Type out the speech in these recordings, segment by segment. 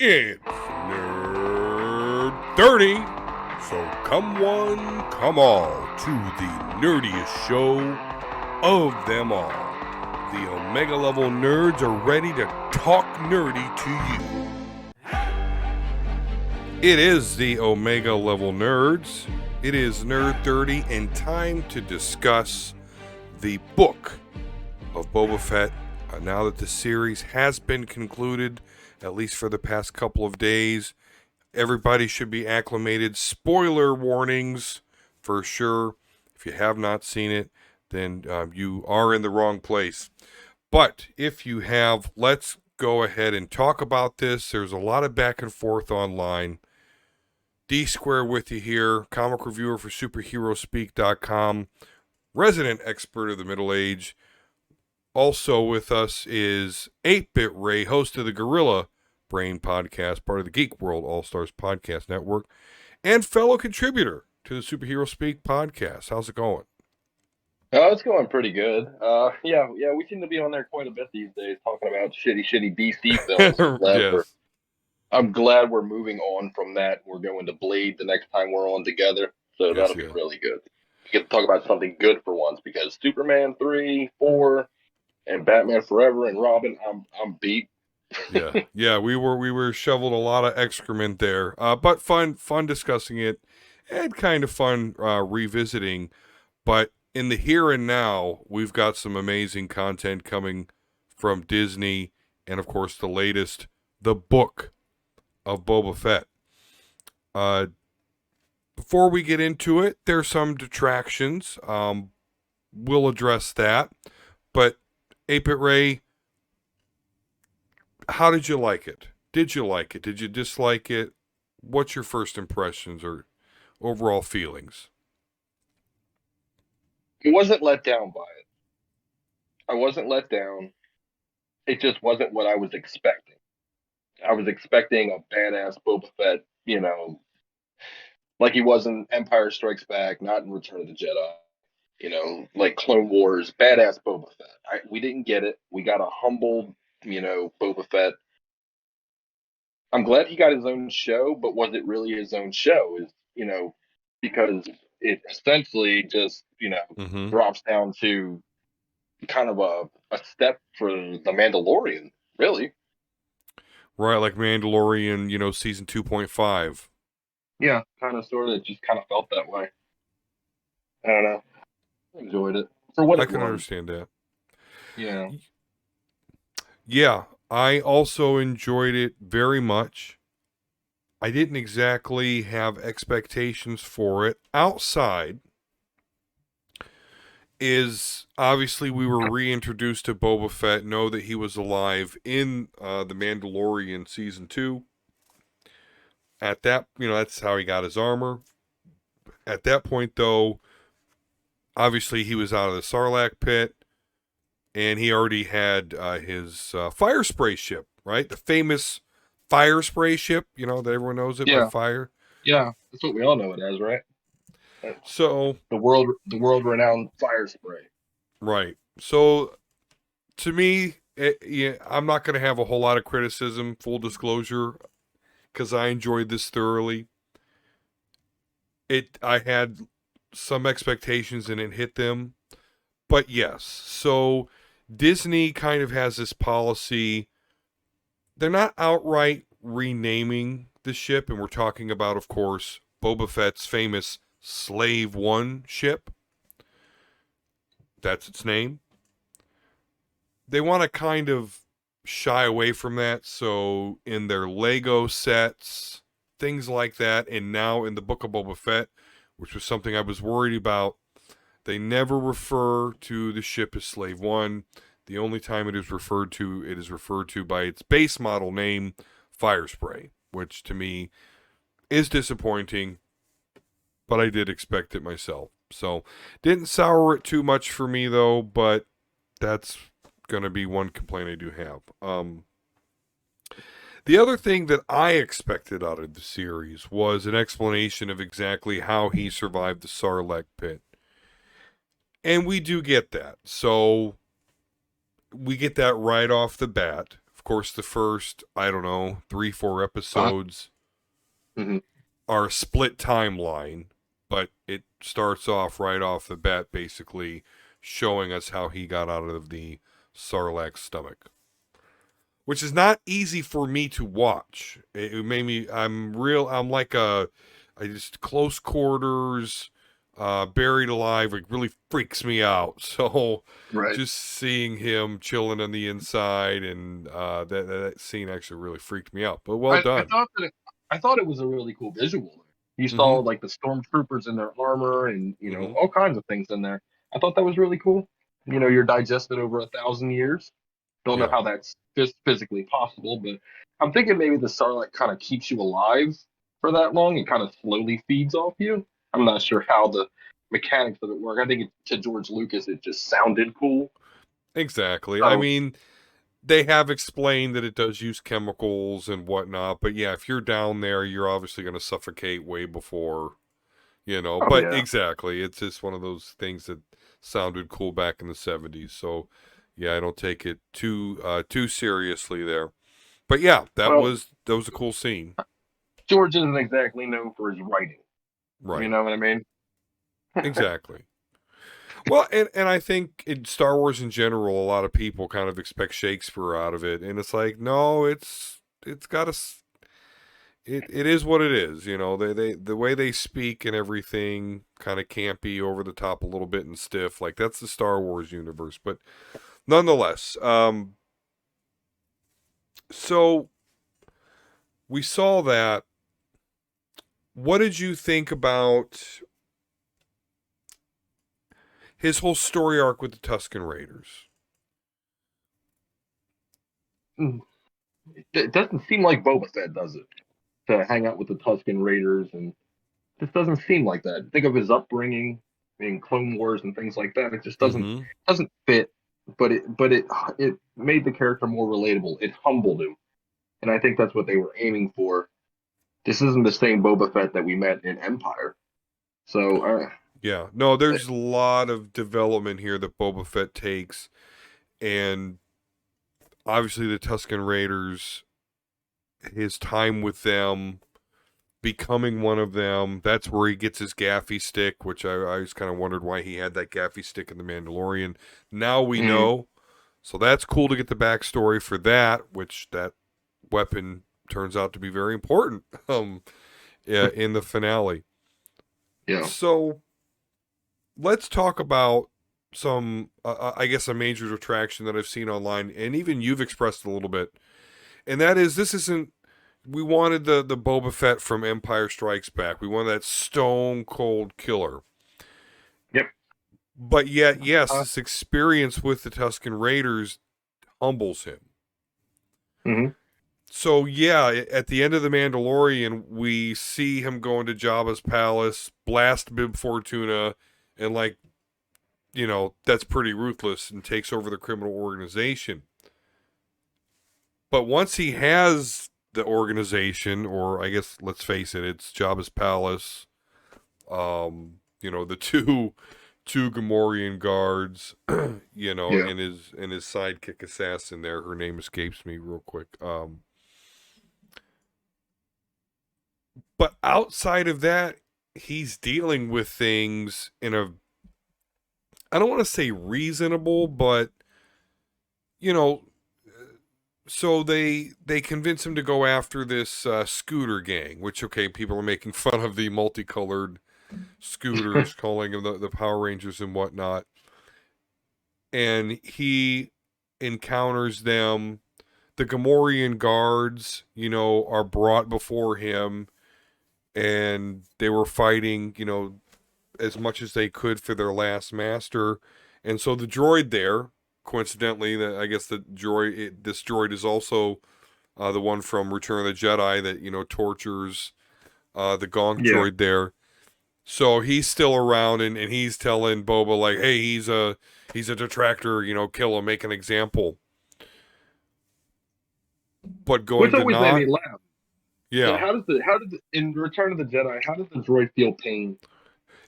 It's Nerd 30, so come one, come all to the nerdiest show of them all. The Omega level nerds are ready to talk nerdy to you. It is the Omega level nerds. It is Nerd 30 and time to discuss the Book of Boba Fett. Now that the series has been concluded, at least for the past couple of days, everybody should be acclimated. Spoiler warnings for sure. If you have not seen it, then you are in the wrong place. But if you have, let's go ahead and talk about this. There's a lot of back and forth online. D Square with you here, comic reviewer for superheroespeak.com, resident expert of the Middle Age. Also with us is 8-Bit Ray, host of the Gorilla Brain podcast, part of the Geek World All-Stars podcast network, and fellow contributor to the Superhero Speak podcast. How's it going? Oh, it's going pretty good. Yeah, we seem to be on there quite a bit these days, talking about shitty DC films. Yes. I'm glad we're moving on from that. We're going to Blade the next time we're on together, so Yes, that'll be really good. We get to talk about something good for once, because Superman 3, 4, and Batman Forever and Robin, I'm beat. Yeah, we were shoveled a lot of excrement there, but fun discussing it, and kind of fun revisiting. But in the here and now, we've got some amazing content coming from Disney, and of course the latest, the Book of Boba Fett. Before we get into it, there's some detractions. We'll address that, but 8-Bit Ray, how did you like it? Did you like it? Did you dislike it? What's your first impressions or overall feelings? I wasn't let down by it. I wasn't let down. It just wasn't what I was expecting. I was expecting a badass Boba Fett, like he was in Empire Strikes Back, not in Return of the Jedi, like Clone Wars, badass Boba Fett. We didn't get it. We got a humbled, Boba Fett. I'm glad he got his own show, but was it really his own show? Because it essentially just, Mm-hmm. drops down to kind of a step for the Mandalorian, really. Right, like Mandalorian, season 2.5. Yeah, kind of, sort of. It just kind of felt that way. I don't know. I enjoyed it for what I it can was. understand that. Yeah. Yeah, I also enjoyed it very much. I didn't exactly have expectations for it. Outside is obviously we were reintroduced to Boba Fett, know that he was alive in The Mandalorian season 2. At that, that's how he got his armor. At that point, though, obviously he was out of the Sarlacc pit, and he already had his fire spray ship, right? The famous fire spray ship, that everyone knows it by Yeah. fire. Yeah. That's what we all know it as, right? So The world renowned fire spray. right. So to me, I'm not going to have a whole lot of criticism, full disclosure, because I enjoyed this thoroughly. I had some expectations and it hit them, but yes. So Disney kind of has this policy. They're not outright renaming the ship, and we're talking about, of course, Boba Fett's famous Slave One ship. That's its name. They want to kind of shy away from that, so in their Lego sets, things like that, and now in the Book of Boba Fett, which was something I was worried about, they never refer to the ship as Slave One. The only time it is referred to by its base model name, Fire Spray, which to me is disappointing, but I did expect it myself. So, didn't sour it too much for me though, but that's going to be one complaint I do have. The other thing that I expected out of the series was an explanation of exactly how he survived the Sarlacc pit. And we do get that. So we get that right off the bat Of course, the first, I don't know, 3-4 Uh, episodes hmm are a split timeline, but it starts off right off the bat, basically showing us how he got out of the Sarlacc's stomach, which is not easy for me to watch. It made me. I'm like I just close quarters, buried alive. It really freaks me out. So Right. just seeing him chilling on the inside and that scene actually really freaked me out. But well I done. thought that I thought it was a really cool visual. You saw Mm-hmm. like the stormtroopers in their armor and Mm-hmm. all kinds of things in there. I thought that was really cool. You're digested over 1,000 years. Don't know Yeah. how that's physically possible, but I'm thinking maybe the Sarlacc kind of keeps you alive for that long and kind of slowly feeds off you. I'm not sure how the mechanics of it work. I think to George Lucas, it just sounded cool. Exactly. I So, mean, they have explained that it does use chemicals and whatnot, but yeah, if you're down there, you're obviously going to suffocate way before, oh But yeah. exactly, it's just one of those things that sounded cool back in the 70s. So, yeah, I don't take it too seriously there. But yeah, Well, that was a cool scene. George isn't exactly known for his writing. You Right. know what I mean? Exactly. Well, and I think in Star Wars in general, a lot of people kind of expect Shakespeare out of it, and it's like, no, it's got to it is what it is, they the way they speak and everything kind of campy, over the top a little bit and stiff, like that's the Star Wars universe. But nonetheless, so we saw that. What did you think about his whole story arc with the Tusken Raiders? It doesn't seem like Boba Fett does it to hang out with the Tusken Raiders, and just doesn't seem like that. Think of his upbringing in Clone Wars and things like that. It just Mm-hmm. doesn't fit. But it made the character more relatable. It humbled him, and I think that's what they were aiming for. This isn't the same Boba Fett that we met in Empire. So Yeah, no, there's a lot of development here that Boba Fett takes, and obviously the Tusken Raiders, his time with them, becoming one of them. That's where he gets his gaffy stick, which I always kind of wondered why he had that gaffy stick in The Mandalorian. Now we mm, know. So that's cool to get the backstory for that, which that weapon turns out to be very important yeah, in the finale. yeah, So let's talk about some, I guess, a major retraction that I've seen online, and even you've expressed a little bit, and that is this isn't. We wanted the Boba Fett from Empire Strikes Back. We wanted that stone cold killer. yep. But yet, yes, Uh, this experience with the Tusken Raiders humbles him. hmm So yeah, at the end of the Mandalorian, we see him going to Jabba's palace, blast Bib Fortuna, and that's pretty ruthless and takes over the criminal organization. But once he has the organization, or I guess let's face it, it's Jabba's palace. The two Gamorrean guards, Yeah. and his sidekick assassin there. Her name escapes me real quick. But outside of that, he's dealing with things in a, I don't want to say reasonable, but you know, so they convince him to go after this scooter gang, which, okay, people are making fun of the multicolored scooters, calling them the Power Rangers and whatnot. And he encounters them. The Gamorrean guards, are brought before him, and they were fighting, as much as they could for their last master. And so the droid there, coincidentally, I guess this droid is also the one from Return of the Jedi that tortures the Gonk Yeah. droid there. So he's still around, and he's telling Boba, like, hey, he's a detractor, kill him, make an example. But Which going to always made not, me laugh. yeah, How did in Return of the Jedi, how did the droid feel pain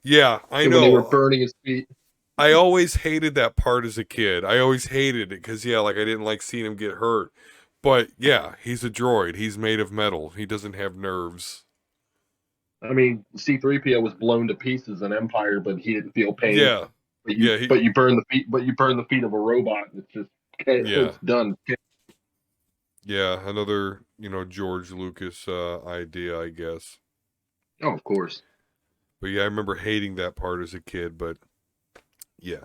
yeah, I when they were know. burning his feet? I always hated that part as a kid. I always hated it because, yeah, like I didn't like seeing him get hurt. But yeah, he's a droid. He's made of metal. He doesn't have nerves. I mean, C-3PO was blown to pieces in Empire, but he didn't feel pain. Yeah, But you yeah, but you burn the feet but you burn the feet of a robot. It's just yeah, it's done. yeah. Another George Lucas idea, I guess. Oh, of course. But yeah, I remember hating that part as a kid. But yeah.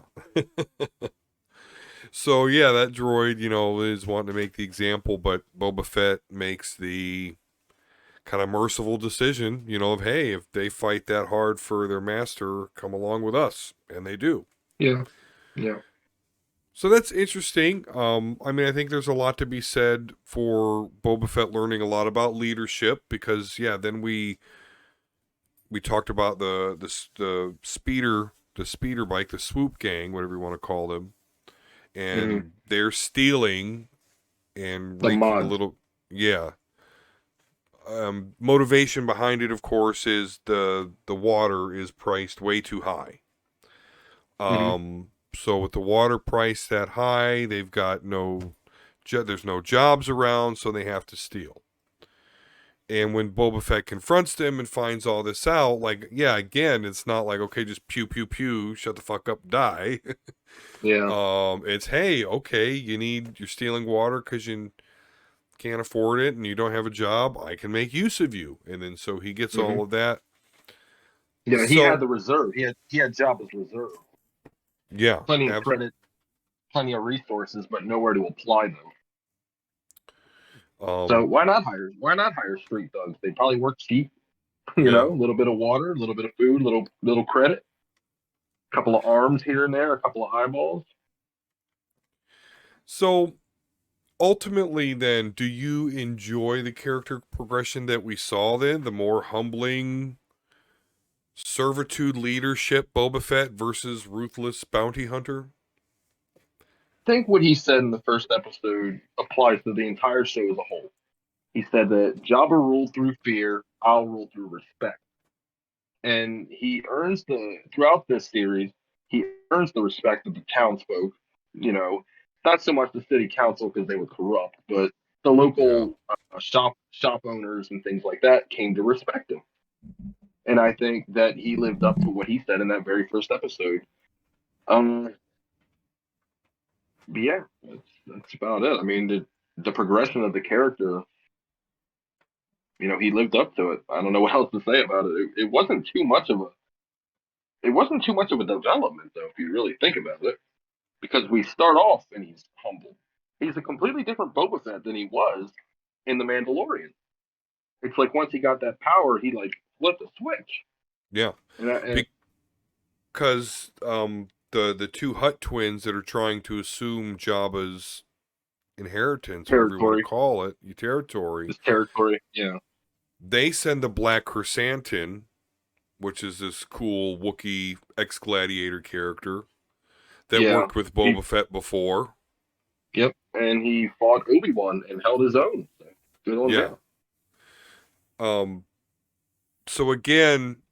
So yeah, that droid, is wanting to make the example, but Boba Fett makes the kind of merciful decision, of hey, if they fight that hard for their master, come along with us, and they do. Yeah. Yeah. So that's interesting. I mean, I think there's a lot to be said for Boba Fett learning a lot about leadership because, yeah, then we talked about the speeder bike, the swoop gang, whatever you want to call them, Hmm. and they're stealing and The wreaking a mods. little, yeah. Motivation behind it, of course, is the water is priced way too high. Hmm. So with the water price that high, they've got there's no jobs around, so they have to steal. And when Boba Fett confronts them and finds all this out, like, yeah, again, it's not like, okay, just pew, pew, pew, shut the fuck up, die. Yeah. It's, hey, okay, you're stealing water because you can't afford it and you don't have a job. I can make use of you. And then so he gets Hmm. all of that. Yeah. He had So, the reserve. He had Jabba's reserve. yeah, Plenty of credit, plenty of resources, but nowhere to apply them. So um, why not hire street thugs? They probably work cheap. yeah. A little bit of water, a little bit of food, little credit, a couple of arms here and there, a couple of eyeballs. So ultimately, then, do you enjoy the character progression that we saw then? The more humbling servitude leadership Boba Fett versus ruthless bounty hunter? I think what he said in the first episode applies to the entire show as a whole. He said that Jabba ruled through fear, I'll rule through respect. And he earns throughout this series, he earns the respect of the townsfolk. You know, not so much the city council because they were corrupt, but the Yeah. local shop owners and things like that came to respect him. And I think that he lived up to what he said in that very first episode. Um, but yeah, that's about it. I mean, the progression of the character, he lived up to it. I don't know what else to say about it. It wasn't too much of a development though, if you really think about it, because we start off and he's humble. He's a completely different Boba Fett than he was in the Mandalorian. It's like once he got that power, he like flipped a switch. Yeah. And Because the two Hutt twins that are trying to assume Jabba's inheritance, whatever you want to territory, call it, your territory, this territory, yeah, they send the Black Chrysanthemum, which is this cool Wookiee ex-gladiator character that yeah. worked with He, Boba Fett before. yep, and he fought Obi-Wan and held his own. So good on Yeah. him. Um. So again,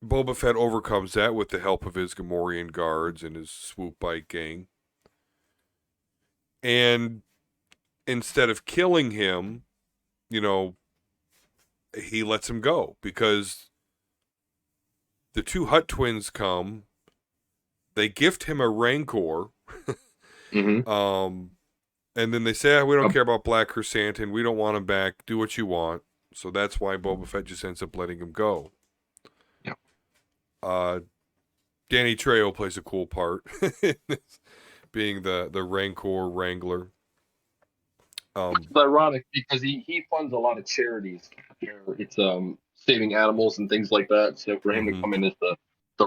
Boba Fett overcomes that with the help of his Gamorrean guards and his swoop bike gang. And instead of killing him, you know, he lets him go because the two Hutt twins come. They gift him a Rancor. Hmm. Um, and then they say, we don't care about Black Chrysanthemum. We don't want him back. Do what you want. So that's why Boba Fett just ends up letting him go. Yeah. Uh, Danny Trejo plays a cool part, being the Rancor Wrangler. Which is ironic because he funds a lot of charities. It's saving animals and things like that. So for him to Mm-hmm. come in as the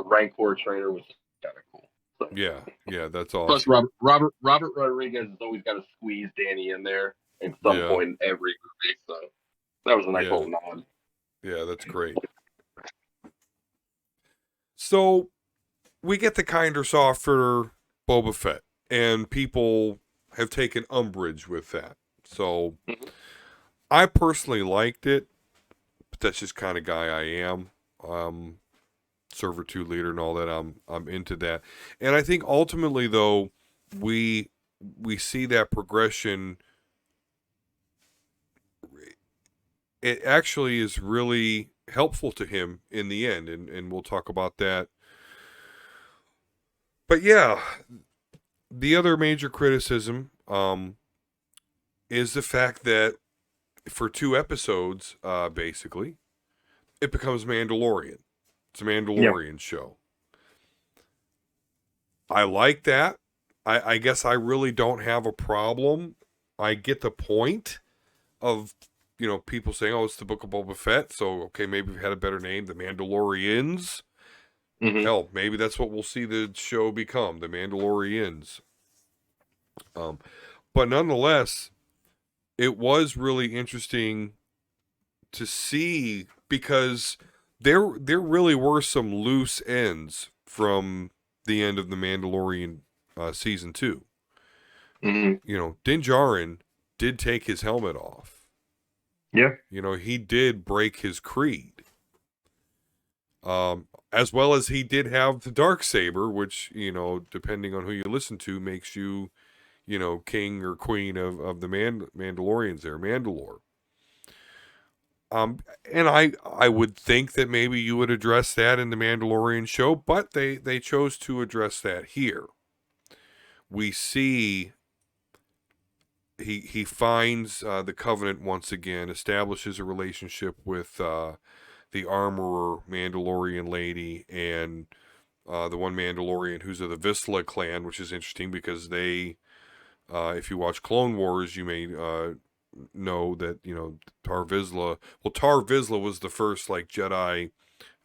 Rancor trainer was kind of cool. So, Yeah, yeah, that's plus awesome. Robert Rodriguez has always got to squeeze Danny in there at some Yeah, point in every movie. So that was a nice yeah, little nod. yeah, that's great. So we get the kinder, softer Boba Fett, and people have taken umbrage with that. So Mhm. I personally liked it, but that's just kind of guy I am. Servitude leader and all that. I'm into that, and I think ultimately though we see that progression it actually is really helpful to him in the end, and we'll talk about that. But yeah, the other major criticism is the fact that for 2 episodes, basically, it becomes Mandalorian. It's a Yeah. Mandalorian show. I like that. I guess I really don't have a problem. I get the point of, people saying, oh, it's the Book of Boba Fett. So, okay, maybe we've had a better name, the Mandalorians. Hmm. Hell, maybe that's what we'll see the show become, the Mandalorians. Um, but nonetheless, it was really interesting to see because there really were some loose ends from the end of the Mandalorian season 2. Hmm. Din Djarin did take his helmet off. Yeah. He did break his creed. As well as he did have the dark saber, which, depending on who you listen to, makes you, king or queen of the Mandalorians there, Mandalore. And I would think that maybe you would address that in the Mandalorian show, but they chose to address that here. We see he finds the Covenant once again, establishes a relationship with the armorer Mandalorian lady and the one Mandalorian who's of the Vizsla clan, which is interesting because they, if you watch Clone Wars, you may know that Tar Vizsla. Well, Tar Vizsla was the first like Jedi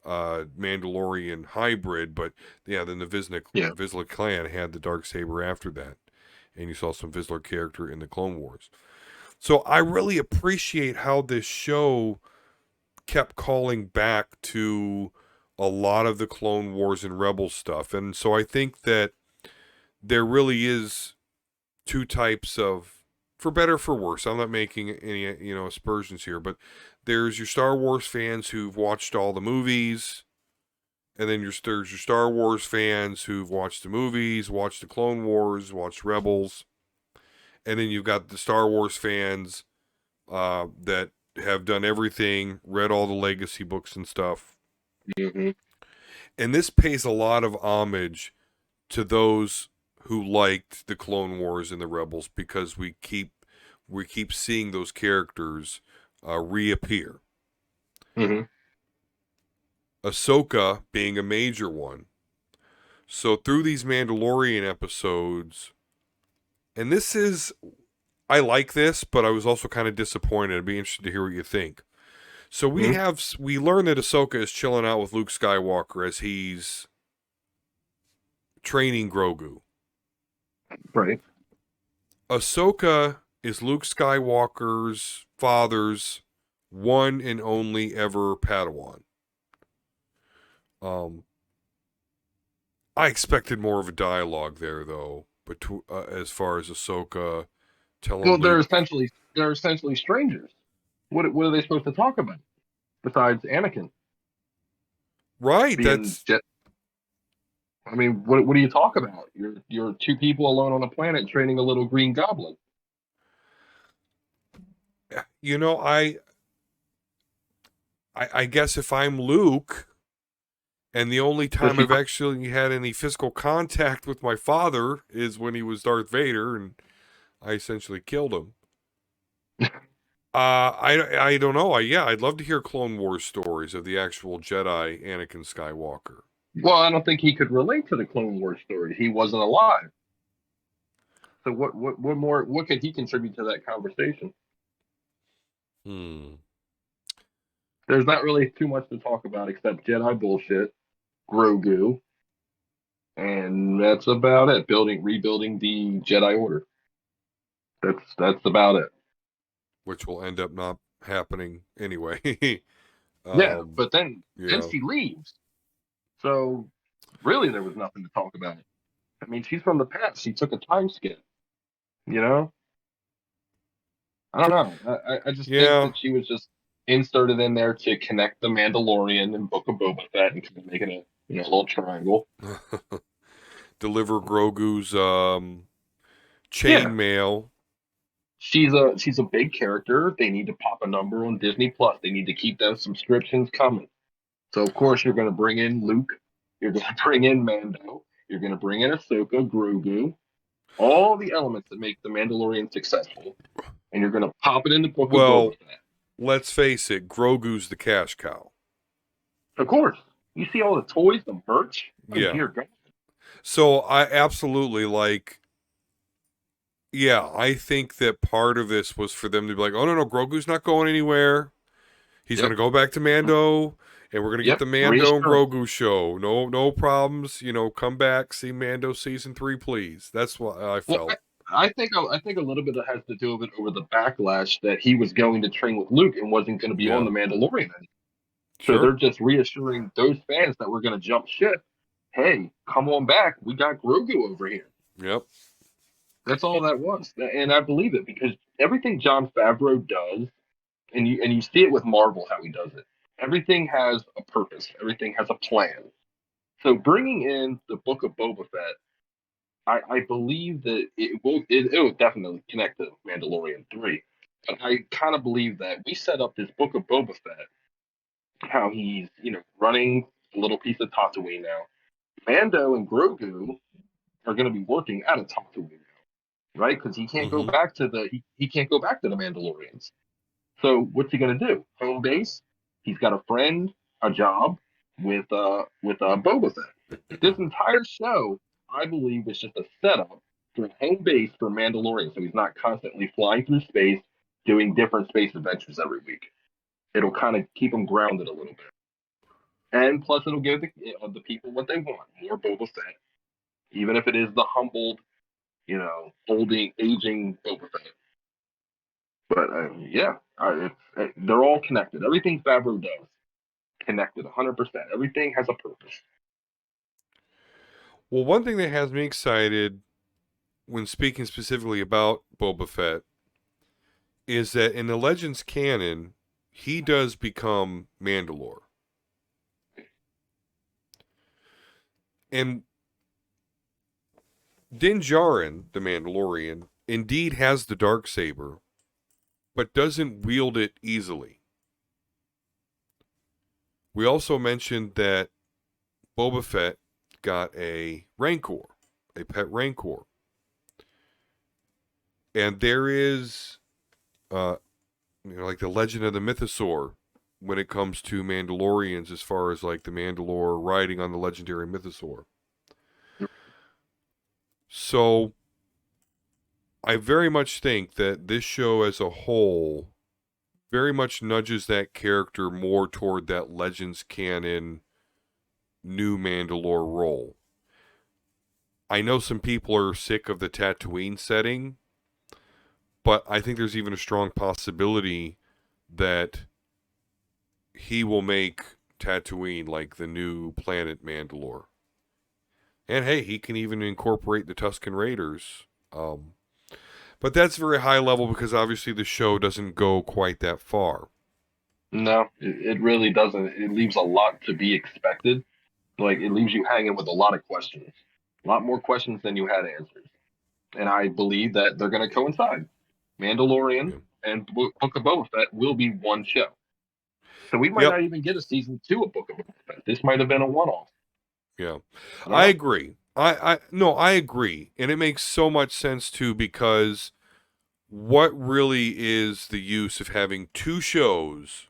Mandalorian hybrid, but yeah, then the Yeah. Vizsla clan had the dark saber after that, and you saw some Vizsla character in the Clone Wars. So I really appreciate how this show kept calling back to a lot of the Clone Wars and Rebel stuff, and so I think that there really is two types of, for better or for worse. I'm not making any aspersions here, but there's your Star Wars fans who've watched all the movies, and then there's your Star Wars fans who've watched the movies, watched the Clone Wars, watched Rebels, and then you've got the Star Wars fans that have done everything, read all the legacy books and stuff. Hmm. And this pays a lot of homage to those who liked the Clone Wars and the Rebels because we keep seeing those characters reappear. Hmm. Ahsoka being a major one. So through these Mandalorian episodes, and I like this, but I was also kind of disappointed. I'd be interested to hear what you think. So we Hmm. learn that Ahsoka is chilling out with Luke Skywalker as he's training Grogu. Right. Ahsoka is Luke Skywalker's father's one and only ever Padawan. I expected more of a dialogue there, though, but as far as Ahsoka telling Well, Luke, they're essentially strangers. What are they supposed to talk about besides Anakin right? being jet? I mean, what do you talk about? You're two people alone on a planet training a little green goblin. you know, I guess if I'm Luke, and the only Does time she? I've actually had any physical contact with my father is when he was Darth Vader, and I essentially killed him. I don't know. I'd love to hear Clone Wars stories of the actual Jedi Anakin Skywalker. Well, I don't think he could relate to the Clone Wars story. He wasn't alive. So what more? What could he contribute to that conversation? Hmm. There's not really too much to talk about except Jedi bullshit, Grogu, and that's about it. Rebuilding the Jedi Order. That's about it. Which will end up not happening anyway. Yeah, um, but then yeah. she leaves. So really, there was nothing to talk about. I mean, she's from the past. She took a time skip. You know, I don't know. I just think Yeah. that she was just inserted in there to connect the Mandalorian and Book of Boba Fett and kind of make it a little triangle. Deliver Grogu's Yeah, chain mail. she's a big character. They need to pop a number on Disney Plus. They need to keep those subscriptions coming. So of course you're going to bring in Luke. You're going to bring in Mando. You're going to bring in Ahsoka, Grogu, all the elements that make the Mandalorian successful, and you're going to pop it in the Book of Boba Well, Fett. let's face it, Grogu's the cash cow. Of course, you see all the toys, the merch. Oh Yeah. dear God. So I absolutely like. Yeah, I think that part of this was for them to be like, oh no, Grogu's not going anywhere. He's Yep. gonna go back to Mando, and we're gonna get Yep. the Mando and Reassurance. Grogu show. No problems. Come back, see Mando season 3, please. That's what I Well, felt. I think a little bit has to do with it over the backlash that he was going to train with Luke and wasn't going to be on Yeah, the Mandalorian. So they're sure. just reassuring those fans that we're going to jump ship. Hey, come on back. We got Grogu over here. Yep. That's all that was, and I believe it because everything Jon Favreau does, and you see it with Marvel how he does it. Everything has a purpose. Everything has a plan. So bringing in the Book of Boba Fett, I believe that it will definitely connect to Mandalorian 3. But I kind of believe that we set up this Book of Boba Fett, how he's running a little piece of Tatooine now. Mando and Grogu are going to be working out of Tatooine now, right? Because he can't go Mm-hmm. back to he can't go back to the Mandalorians. So what's he going to do? Home base. He's got a friend, a job with Boba Fett. This entire show, I believe, is just a setup for home base for Mandalorian, so he's not constantly flying through space, doing different space adventures every week. It'll kind of keep him grounded a little bit, and plus it'll give the people what they want: more Boba Fett, even if it is the humbled, aging Boba Fett. But yeah, they're all connected. Everything Favreau does connected 100%. Everything has a purpose. Well, one thing that has me excited when speaking specifically about Boba Fett is that in the Legends canon, he does become Mandalore. And Din Djarin, the Mandalorian, indeed has the Darksaber, but doesn't wield it easily. We also mentioned that Boba Fett got a Rancor, a pet Rancor. And there is, like the legend of the Mythosaur when it comes to Mandalorians, as far as like the Mandalore riding on the legendary Mythosaur. So I very much think that this show as a whole very much nudges that character more toward that Legends canon new Mandalore role. I know some people are sick of the Tatooine setting, but I think there's even a strong possibility that he will make Tatooine like the new planet Mandalore. And hey, he can even incorporate the Tusken Raiders. But that's very high level because obviously the show doesn't go quite that far. No, it really doesn't. It leaves a lot to be expected. Like, it leaves you hanging with a lot of questions, a lot more questions than you had answers. And I believe that they're going to coincide. Mandalorian Yeah. and Book of Boba Fett will be one show. So we might Yep. not even get a season 2 of Book of Boba Fett. This might have been a one-off. Yeah. I don't I know. agree. I agree. And it makes so much sense too because what really is the use of having two shows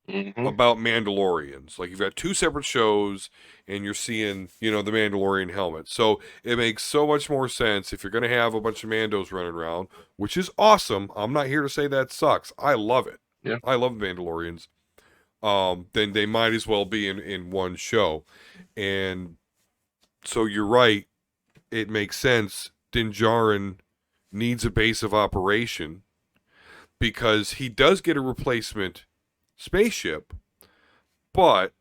Mm-hmm. about Mandalorians? Like you've got two separate shows and you're seeing, the Mandalorian helmet. So it makes so much more sense if you're going to have a bunch of Mandos running around, which is awesome. I'm not here to say that sucks. I love it. Yeah. I love Mandalorians. Then they might as well be in one show. And so you're right. It makes sense. Din Djarin needs a base of operation because he does get a replacement spaceship, but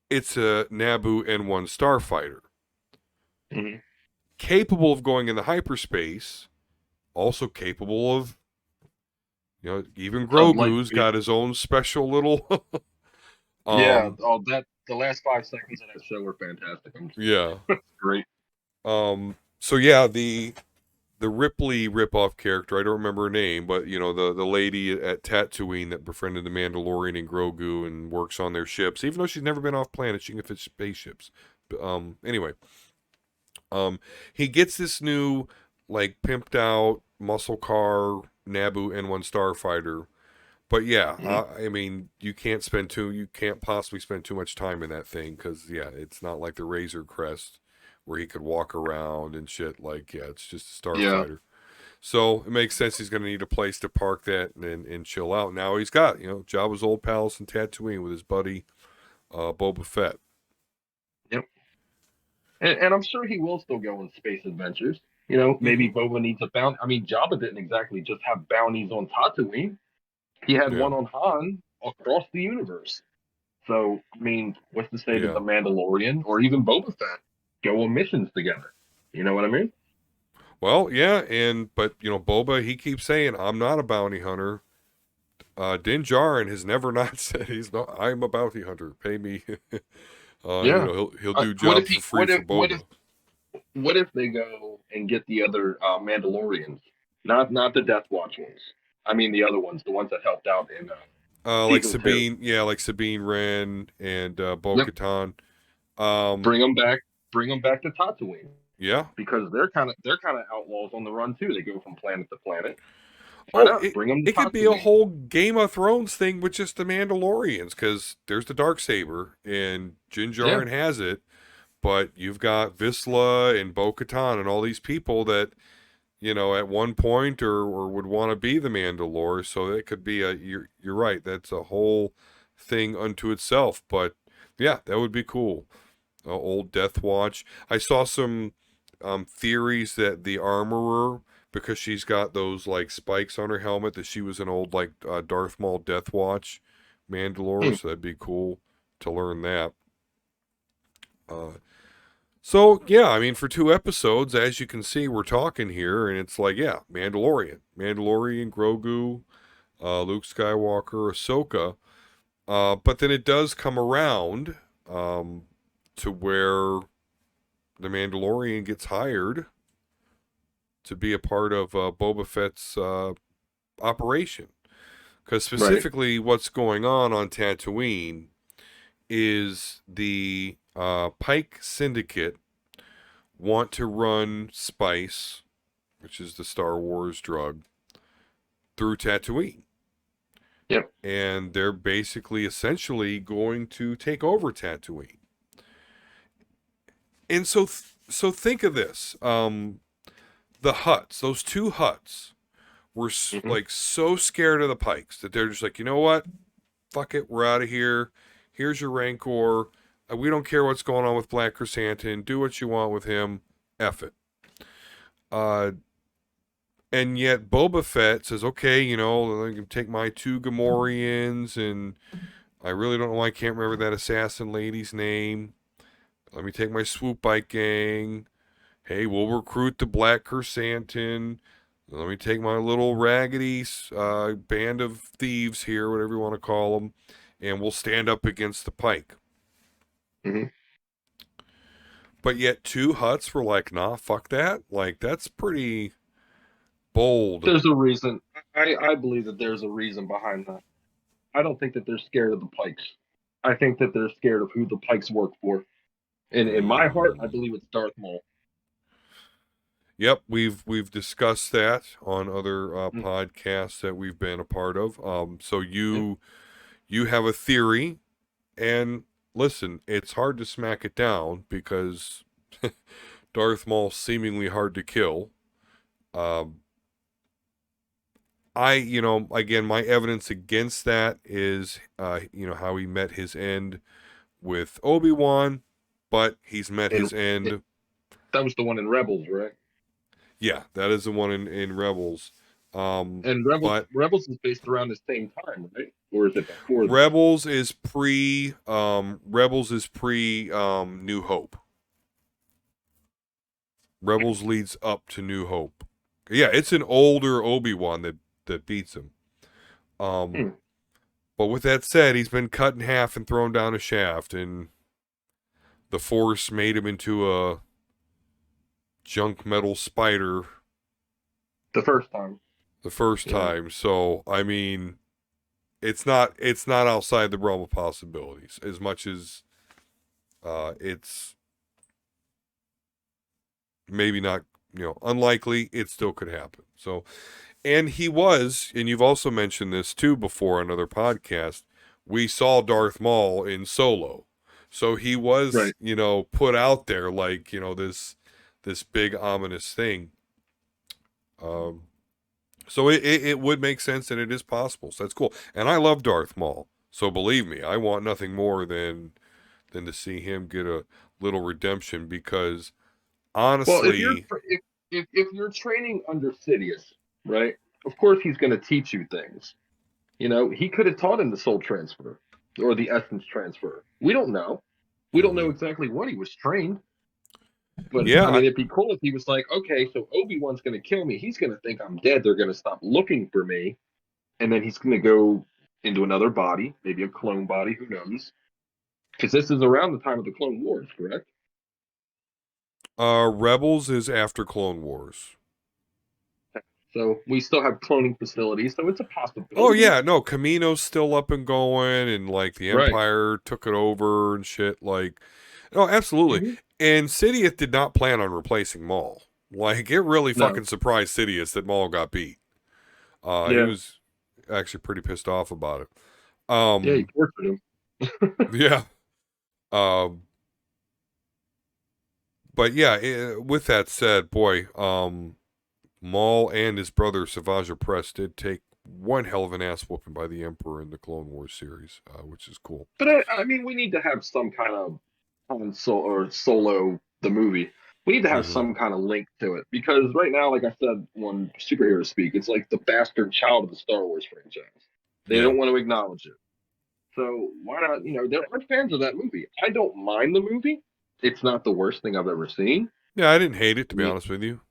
it's a Naboo N1 starfighter. Mm-hmm. Capable of going into hyperspace, also capable of, even Like, Grogu's got his own special little. yeah, the last 5 seconds of that show were fantastic. Yeah. Great. So yeah, the the Ripley ripoff character. I don't remember her name, but you know the lady at Tatooine that befriended the Mandalorian and Grogu and works on their ships. Even though she's never been off planet, she can fit spaceships. Anyway, he gets this new like pimped out muscle car Naboo N1 starfighter. But yeah, I mean, you can't possibly spend too much time in that thing because yeah, it's not like the Razor Crest where he could walk around and shit. Like yeah, it's just a Yeah. starfighter. So it makes sense he's going to need a place to park that and chill out. Now he's got Jabba's old palace in Tatooine with his buddy Boba Fett. Yep. And I'm sure he will still go on space adventures. Maybe Mm-hmm. Boba needs a bounty. I mean, Jabba didn't exactly just have bounties on Tatooine. He had Yeah, one on Han across the universe. So, I mean, what's to say that yeah. the Mandalorian or even Boba Fett go on missions together? You know what I mean? Well, yeah, but Boba he keeps saying I'm not a bounty hunter. Din Djarin has never not said he's not. I'm a bounty hunter. Pay me. Yeah. He'll do What if jobs for he? free for Boba. What if they go and get the other Mandalorians? Not the Death Watch ones. I mean the other ones, the ones that helped out in Like season two. Sabine, yeah, like Sabine Wren and Yep. Bo-Katan. Um, Bring them back. Bring them back to Tatooine yeah. because they're kind of outlaws on the run too. They go from planet to planet. Why Oh, not bring them to it could be a Tatooine? whole Game of Thrones thing with just the Mandalorians because there's the dark saber and Din Yeah. Djarin has it, but you've got Vizsla and Bo-Katan and all these people that at one point or would want to be the Mandalore. So it could be you're right. That's a whole thing unto itself. But yeah, that would be cool. Old Death Watch. I saw some theories that the armorer, because she's got those like spikes on her helmet, that she was an old like Darth Maul Death Watch Mandalore. Hmm. So that'd be cool to learn that. Uh, so yeah, I mean, for 2 episodes, as you can see, we're talking here, and it's like, yeah, Mandalorian, Grogu, Luke Skywalker, Ahsoka. But then it does come around to where the Mandalorian gets hired to be a part of Boba Fett's operation. Because Right. specifically, what's going on Tatooine is the Pike Syndicate want to run spice, which is the Star Wars drug, through Tatooine. Yep. And they're basically essentially going to take over Tatooine. And so think of this. The Hutts, those 2 Hutts, were Hmm. like so scared of the Pikes that they're just like, you know what? Fuck it, we're out of here. Here's your Rancor. We don't care what's going on with Black Chrysanthemum. Do what you want with him. F it. Uh, and yet Boba Fett says, okay, I can take my 2 Gamorreans, and I really don't know why I can't remember that assassin lady's name. Let me take my swoop bike gang. Hey, we'll recruit the Black Chrysanthemum. Let me take my little raggedy band of thieves here, whatever you want to call them, and we'll stand up against the Pike. Hmm. But yet 2 Hutts were like, nah, fuck that. Like, that's pretty bold. There's a reason. I believe that there's a reason behind that. I don't think that they're scared of the Pikes. I think that they're scared of who the Pikes work for. And in my heart, I Mm. believe it's Darth Maul. Yep, we've discussed that on other Mm. podcasts that we've been a part of. So Yep. you have a theory, and listen, it's hard to smack it down because Darth Maul's seemingly hard to kill. Um, again, my evidence against that is, how he met his end with Obi-Wan, but he's met And his end. that was the one in Rebels, right? Yeah, that is the one in Rebels. And Rebels But Rebels is based around the same time, right? Or is it before that? Rebels is pre New Hope. Rebels leads up to New Hope. Yeah, it's an older Obi-Wan that beats him. Hmm. But with that said, he's been cut in half and thrown down a shaft, and the Force made him into a junk metal spider The first time. The first Yeah. time. So, I mean, it's not outside the realm of possibilities as much as it's maybe not, unlikely. It still could happen. So, and he was, and you've also mentioned this too before on other podcasts, we saw Darth Maul in Solo. So he was, Right. put out there like, this big ominous thing. So it would make sense and it is possible. So that's cool. And I love Darth Maul. So believe me, I want nothing more than to see him get a little redemption because Well, honestly, if you're training under Sidious, right? Of course he's going to teach you things. He could have taught him the soul transfer or the essence transfer. We don't know. We don't know mhm. exactly what he was trained. But Yeah, I mean, it'd be cool if he was like, okay, so Obi-Wan's going to kill me. He's going to think I'm dead. They're going to stop looking for me, and then he's going to go into another body, maybe a clone body. Who knows? Because this is around the time of the Clone Wars, correct? Rebels is after Clone Wars. So we still have cloning facilities, so it's a Oh possibility. yeah, no, Camino's still up and going, and like the Right. Empire took it over and shit. Like, no, absolutely. Hmm. And Sidious did not plan on replacing Maul. Like, it really No. fucking surprised Sidious that Maul got beat. He Yeah. was actually pretty pissed off about it. Yeah, he Um, tortured him. yeah. Um, but yeah, with that said, boy, Maul and his brother Savage Opress did take one hell of an ass whooping by the Emperor in the Clone Wars series, which is cool. But I mean, we need to have some kind of Solo the movie. We need to have Hmm. some kind of link to it because right now, like I said, when superheroes speak, it's like the bastard child of the Star Wars franchise. They Yeah. don't want to acknowledge it. So why not? There are fans of that movie. I don't mind the movie. It's not the worst thing I've ever seen. Yeah, I didn't hate it, to I be mean, honest with you.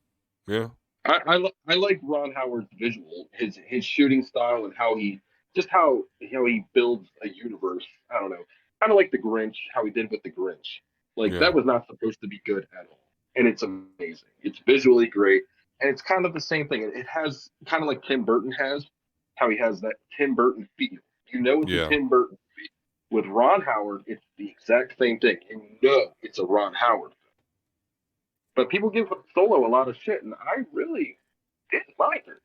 Yeah. I like Ron Howard's visual, his shooting style, and how he just how he builds a universe. I don't know, kind of like the Grinch, how he did with the Grinch. Like Yeah. that was not supposed to be good at all, and it's amazing. It's visually great, and it's kind of the same thing. It has kind of like Tim Burton has, how he has that Tim Burton feel. It's a Yeah. Tim Burton feel. With Ron Howard, it's the exact same thing, and it's a Ron Howard. But people give Solo a lot of shit, and I really didn't like it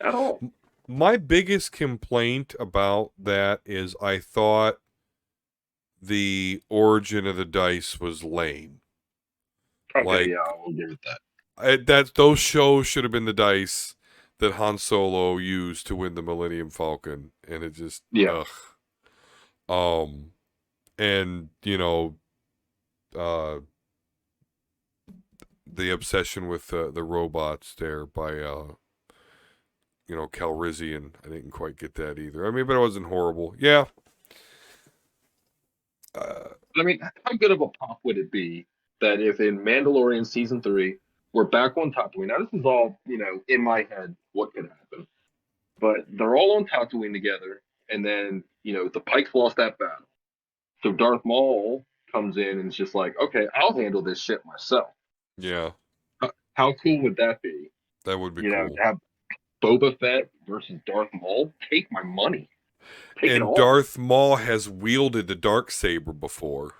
at all. My biggest complaint about that is I thought the origin of the dice was lame. Okay, Like, yeah, I will give it that. those shows should have been the dice that Han Solo used to win the Millennium Falcon, and it just Yeah. ugh. And uh, the obsession with the robots there by Calrissian. I didn't quite get that either. I mean, but it wasn't horrible. Yeah. I mean, how good of a pop would it be that if in Mandalorian season 3 we're back on Tatooine? Now this is all in my head. What could happen? But they're all on Tatooine together, and then the Pikes lost that battle. So Darth Maul comes in and is just like, okay, I'll handle this shit myself. Yeah, How cool would that be? that would be To cool. have Boba Fett versus Darth Maul. Take my money. Take it And all. Darth Maul has wielded the dark saber before,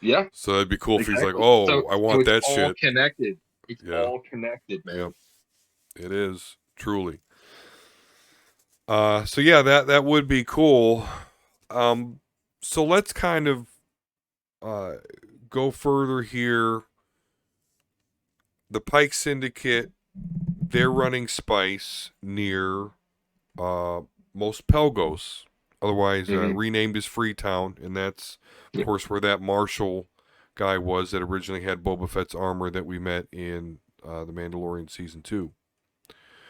Yeah, so that'd be cool if he's like, exactly. "Oh, So I so want it's that all shit." connected. It's Yeah, all connected, yeah, man. it is truly. So yeah, that would be cool. Um, so let's kind of uh go further here. The Pike Syndicate, they're running spice near Mos Pelgos, otherwise Hmm. renamed as Freetown, and that's of Yep. course where that Marshall guy was that originally had Boba Fett's armor that we met in the Mandalorian season 2.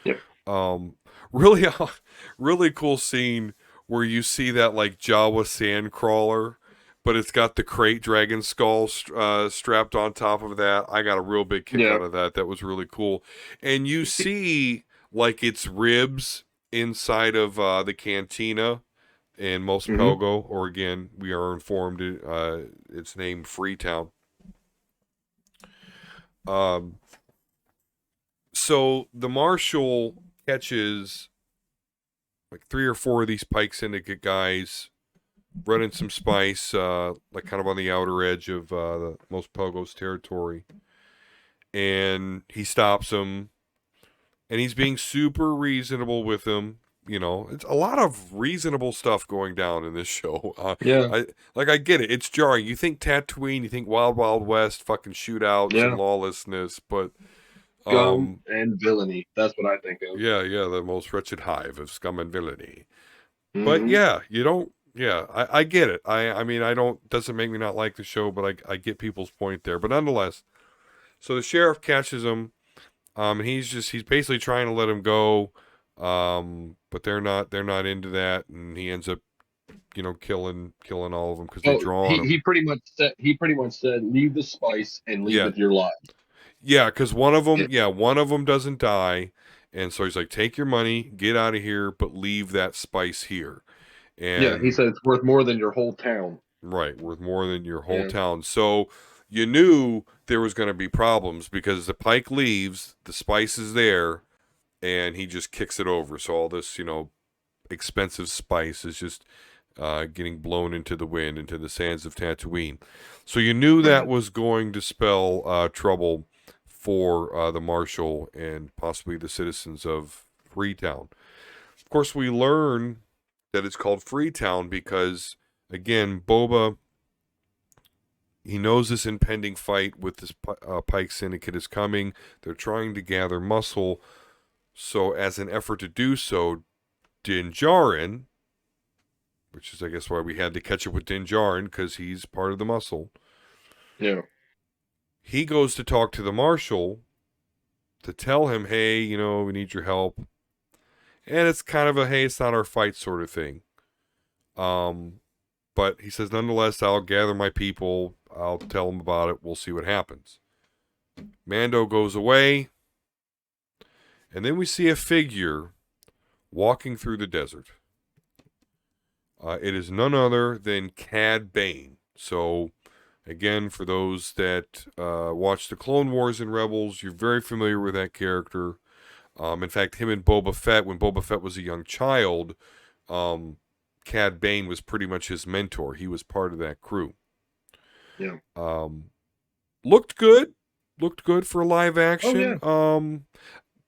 Yep. Um, really, really cool scene where you see that like Jawa sand crawler, but it's got the crate dragon skull strapped on top of that. I got a real big kick Yeah. out of that. That was really cool. And you see like its ribs inside of the cantina in Mos Hmm. Pelgo, or again, we are informed it's named Freetown. Um, so the marshal catches like 3 or 4 of these Pike Syndicate guys running some spice, like kind of on the outer edge of the Most Pogos territory. And he stops them, and he's being super reasonable with them. You know, it's a lot of reasonable stuff going down in this show. Yeah. I get it. It's jarring. You think Tatooine, you think Wild Wild West, fucking shootouts and lawlessness, but Scum and villainy. That's what I think of. yeah, the most wretched hive of scum and villainy. But Mhm. yeah, you don't. Yeah, I get it. I mean, I don't. Doesn't make me not like the show, but I get people's point there. But nonetheless, so the sheriff catches him. And he's basically trying to let him go. But they're not into that, and he ends up, you know, killing all of them because they draw on him. He pretty much said, leave the spice and leave with your life. Yeah, because one of them doesn't die, and so he's like, take your money, get out of here, but leave that spice here. And he said it's worth more than your whole town. Right, worth more than your whole town. So you knew there was going to be problems because the Pike leaves, the spice is there, and he just kicks it over. So all this, you know, expensive spice is just getting blown into the wind, into the sands of Tatooine. So you knew that was going to spell trouble for the Marshal and possibly the citizens of Freetown. Of course, we learn that it's called Freetown because, again, Boba, he knows this impending fight with this Pike Syndicate is coming. They're trying to gather muscle. So as an effort to do so, Din Djarin, which is, I guess, why we had to catch up with Din Djarin, because he's part of the muscle. Yeah. He goes to talk to the Marshal to tell him, hey, you know, we need your help. And it's kind of a, hey, it's not our fight sort of thing. But he says, nonetheless, I'll gather my people. I'll tell them about it. We'll see what happens. Mando goes away. And then we see a figure walking through the desert. It is none other than Cad Bane. So, again, for those that watch the Clone Wars and Rebels, you're very familiar with that character. In fact, him and Boba Fett, when Boba Fett was a young child, Cad Bane was pretty much his mentor. He was part of that crew. Yeah. Looked good. Looked good for live action. Oh,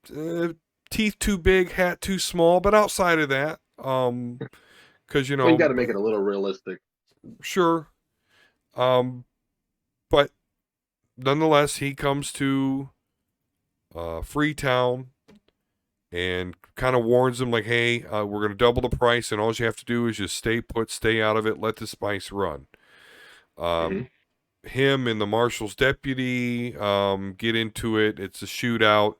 yeah. Teeth too big, hat too small. But outside of that, because, you know, you got to make it a little realistic. Sure. But nonetheless, he comes to Freetown and kind of warns them like, hey, we're going to double the price, and all you have to do is just stay put, stay out of it, let the spice run. Him and the Marshal's deputy get into it. It's a shootout.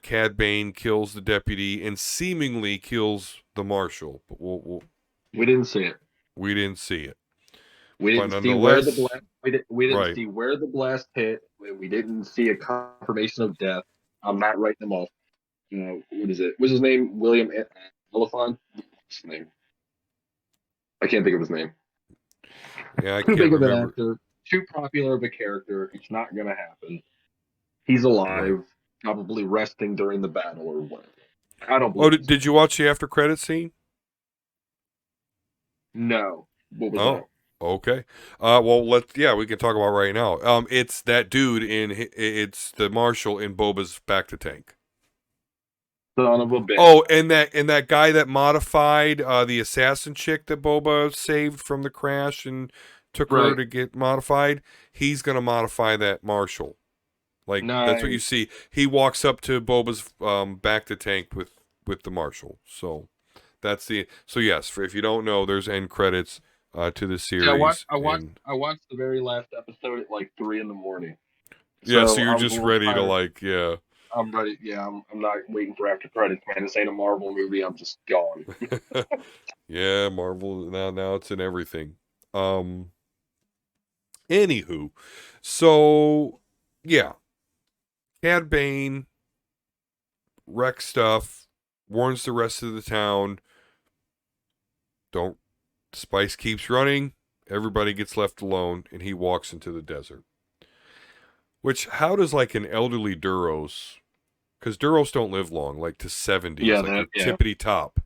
Cad Bane kills the deputy and seemingly kills the Marshal. But we didn't see it. We didn't see it. We didn't see where the blast. We didn't see where the blast hit. We didn't see a confirmation of death. I'm not writing them off. What is it? What's his name? William Oliphant? What's his name? I can't think of his name. Yeah, I Too can't big of remember. an actor. Too popular of a character. It's not going to happen. He's alive, Right. probably resting during the battle or whatever. I don't Oh, believe did you watch the after credit scene? No. What was that? Okay. Well, we can talk about it right now. It's that dude it's the Marshal in Boba's back to tank. Son of a bitch. Oh, and that guy that modified the assassin chick that Boba saved from the crash and took her to get modified, he's going to modify that Marshal. Like, that's what you see. He walks up to Boba's back to tank with the Marshal. So that's so yes, if you don't know, there's end credits to the series. Yeah, I watched the very last episode at like 3 a.m. Yeah, so you're just ready to I'm ready. Yeah, I'm not waiting for after credits, man. This ain't a Marvel movie. I'm just gone. Yeah, Marvel now it's in everything. Anywho, so yeah, Cad Bane wrecks stuff, warns the rest of the town. Spice keeps running. Everybody gets left alone, and he walks into the desert. Which, how does like an elderly Duros because Duros don't live long, like to 70. Yeah, It's like that, their tippity top.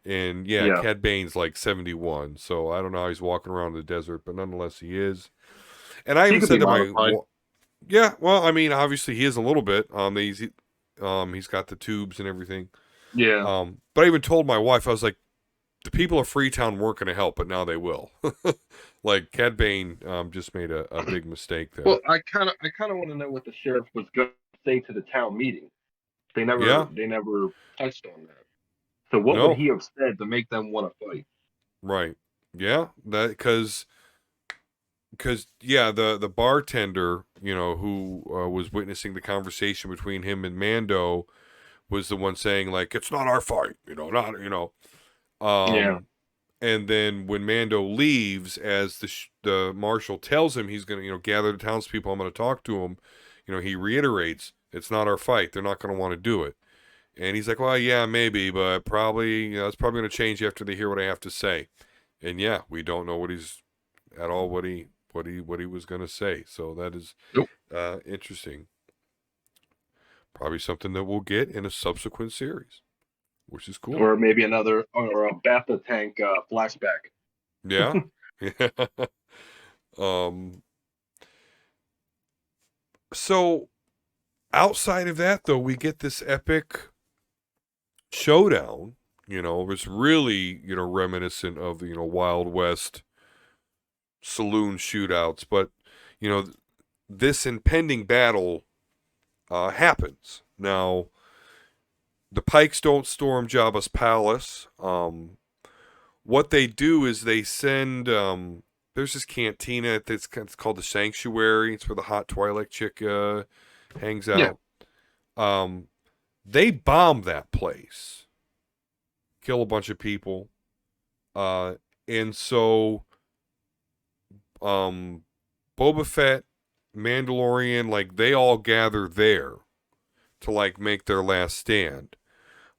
And yeah, yeah. Cad Bane's like 71. So I don't know how he's walking around in the desert, but nonetheless, he is. And I He even could said be to my, modified. yeah, well, I mean, obviously he is a little bit. He's got the tubes and everything. Yeah. But I even told my wife, I was like, the people of Freetown weren't going to help, but now they will. Like Cad Bane just made a big mistake there. Well, I kind of want to know what the sheriff was going to say to the town meeting. Yeah, They never touched on that. So what would no, he have said to make them want to fight? right, yeah, that because yeah, the bartender, who was witnessing the conversation between him and Mando, was the one saying like, it's not our fight, not Yeah. And then when Mando leaves, as the marshal tells him he's going to, gather the townspeople, I'm going to talk to him, he reiterates, it's not our fight. They're not going to want to do it. And he's like, well, yeah, maybe, but probably, it's probably going to change after they hear what I have to say. And yeah, we don't know what he was going to say. So that is Nope. interesting. Probably something that we'll get in a subsequent series, which is cool. Or maybe another, or a Bacta tank flashback. Yeah. um. So outside of that, though, we get this epic showdown. It's really, reminiscent of the, Wild West saloon shootouts. But, this impending battle happens. Now, the Pikes don't storm Jabba's palace. What they do is they send. There's this cantina it's called the Sanctuary. It's where the hot Twi'lek chick hangs out. Yeah. They bomb that place, kill a bunch of people, and so Boba Fett, Mandalorian, like they all gather there to like make their last stand.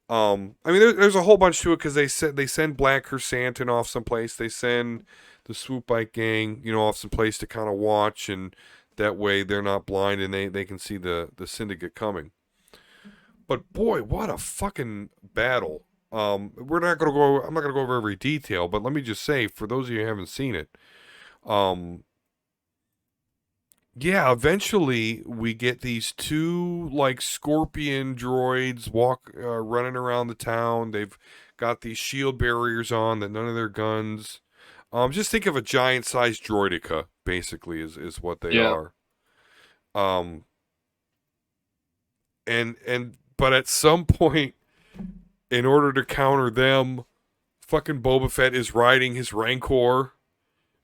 I mean, there's a whole bunch to it because they send Black Chrysanthemum off someplace. They send the Swoop Bike Gang, off someplace to kind of watch, and that way they're not blind and they can see the syndicate coming. But boy, what a fucking battle! We're not gonna go. I'm not gonna go over every detail, but let me just say, for those of you who haven't seen it, yeah, eventually we get these two like scorpion droids running around the town. They've got these shield barriers on that none of their guns. Just think of a giant-sized droideka, basically, is what they are. But at some point, in order to counter them, fucking Boba Fett is riding his Rancor,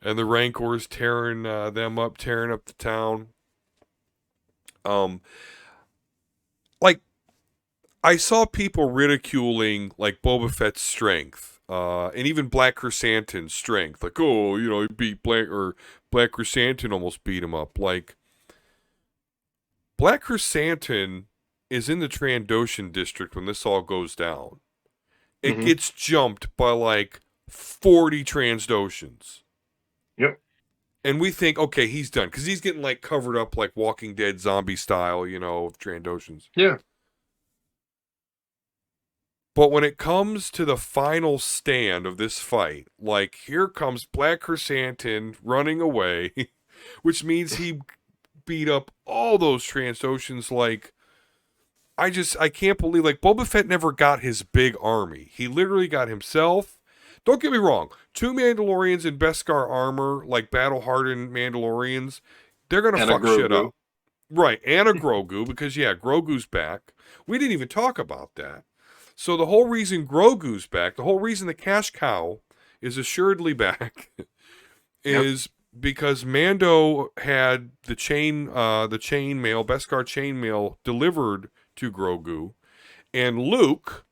and the Rancor is tearing them up, tearing up the town. Like, I saw people ridiculing like Boba Fett's strength, and even Black Chrysanthemum's strength. Like, oh, he beat Black Chrysanthemum almost beat him up. Like, Black Chrysanthemum is in the Trandoshan district when this all goes down. It gets jumped by like 40 Transdoshans. Yep. And we think, okay, he's done. Because he's getting like covered up like Walking Dead zombie style, of Trandoshans. Yeah. But when it comes to the final stand of this fight, like here comes Black Chrysanthemum running away, which means he beat up all those Trandoshans. Like, I can't believe, like, Boba Fett never got his big army. He literally got himself. Don't get me wrong. 2 Mandalorians in Beskar armor, like battle-hardened Mandalorians, they're going to fuck shit up. Right, and a Grogu, because, yeah, Grogu's back. We didn't even talk about that. So the whole reason Grogu's back, the whole reason the cash cow is assuredly back, is because Mando had the chain mail, Beskar chain mail, delivered to Grogu, and Luke,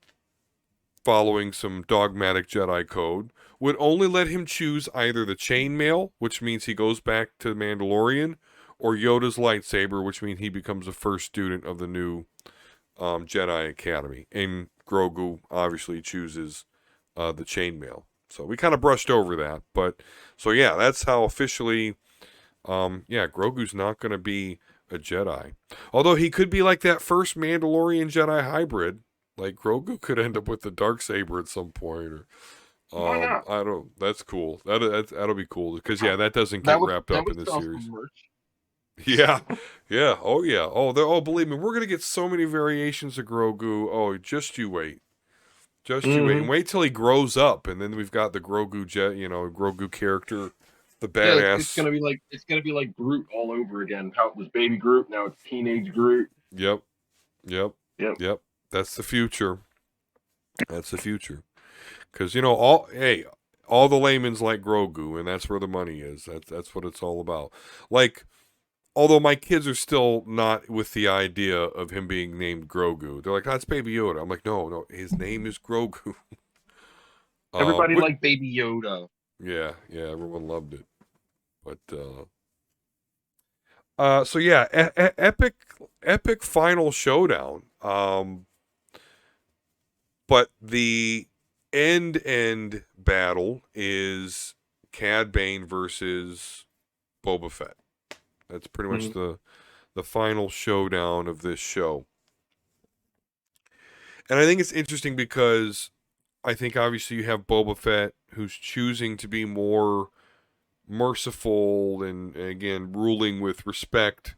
following some dogmatic Jedi code, would only let him choose either the chainmail, which means he goes back to Mandalorian, or Yoda's lightsaber, which means he becomes the first student of the new Jedi Academy. And Grogu obviously chooses the chainmail. So we kind of brushed over that. But, so yeah, that's how officially, Grogu's not going to be a Jedi. Although he could be like that first Mandalorian Jedi hybrid. Like Grogu could end up with the Darksaber at some point, or Why not? I don't. That's cool. That'll be cool because that doesn't get That would wrapped that up in would this sell series. some merch. Yeah, yeah. Oh yeah. Oh, believe me, we're gonna get so many variations of Grogu. Oh, just you wait. Just you wait, and wait till he grows up, and then we've got the Grogu Grogu character, the Yeah, it's badass. gonna be like Groot all over again. How it was baby Groot, now it's teenage Groot. Yep, yep, Yep. yep. That's the future. That's the future. Because all the layman's like Grogu, and that's where the money is. That's what it's all about. Like, although my kids are still not with the idea of him being named Grogu, they're like, "That's Baby Yoda." I'm like, "No, his name is Grogu." Everybody But liked Baby Yoda. yeah, everyone loved it. But so yeah, epic final showdown. But the end battle is Cad Bane versus Boba Fett. That's pretty much the final showdown of this show. And I think it's interesting because I think obviously you have Boba Fett who's choosing to be more merciful and again ruling with respect,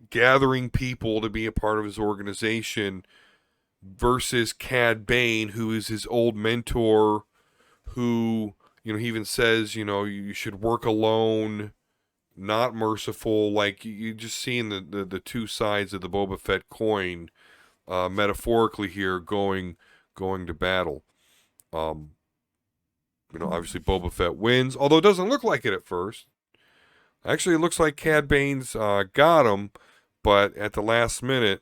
gathering people to be a part of his organization versus Cad Bane, who is his old mentor, who, he even says, you should work alone, not merciful. Like, you just seeing the two sides of the Boba Fett coin, metaphorically here, going to battle. Obviously Boba Fett wins, although it doesn't look like it at first. Actually, it looks like Cad Bane's got him, but at the last minute,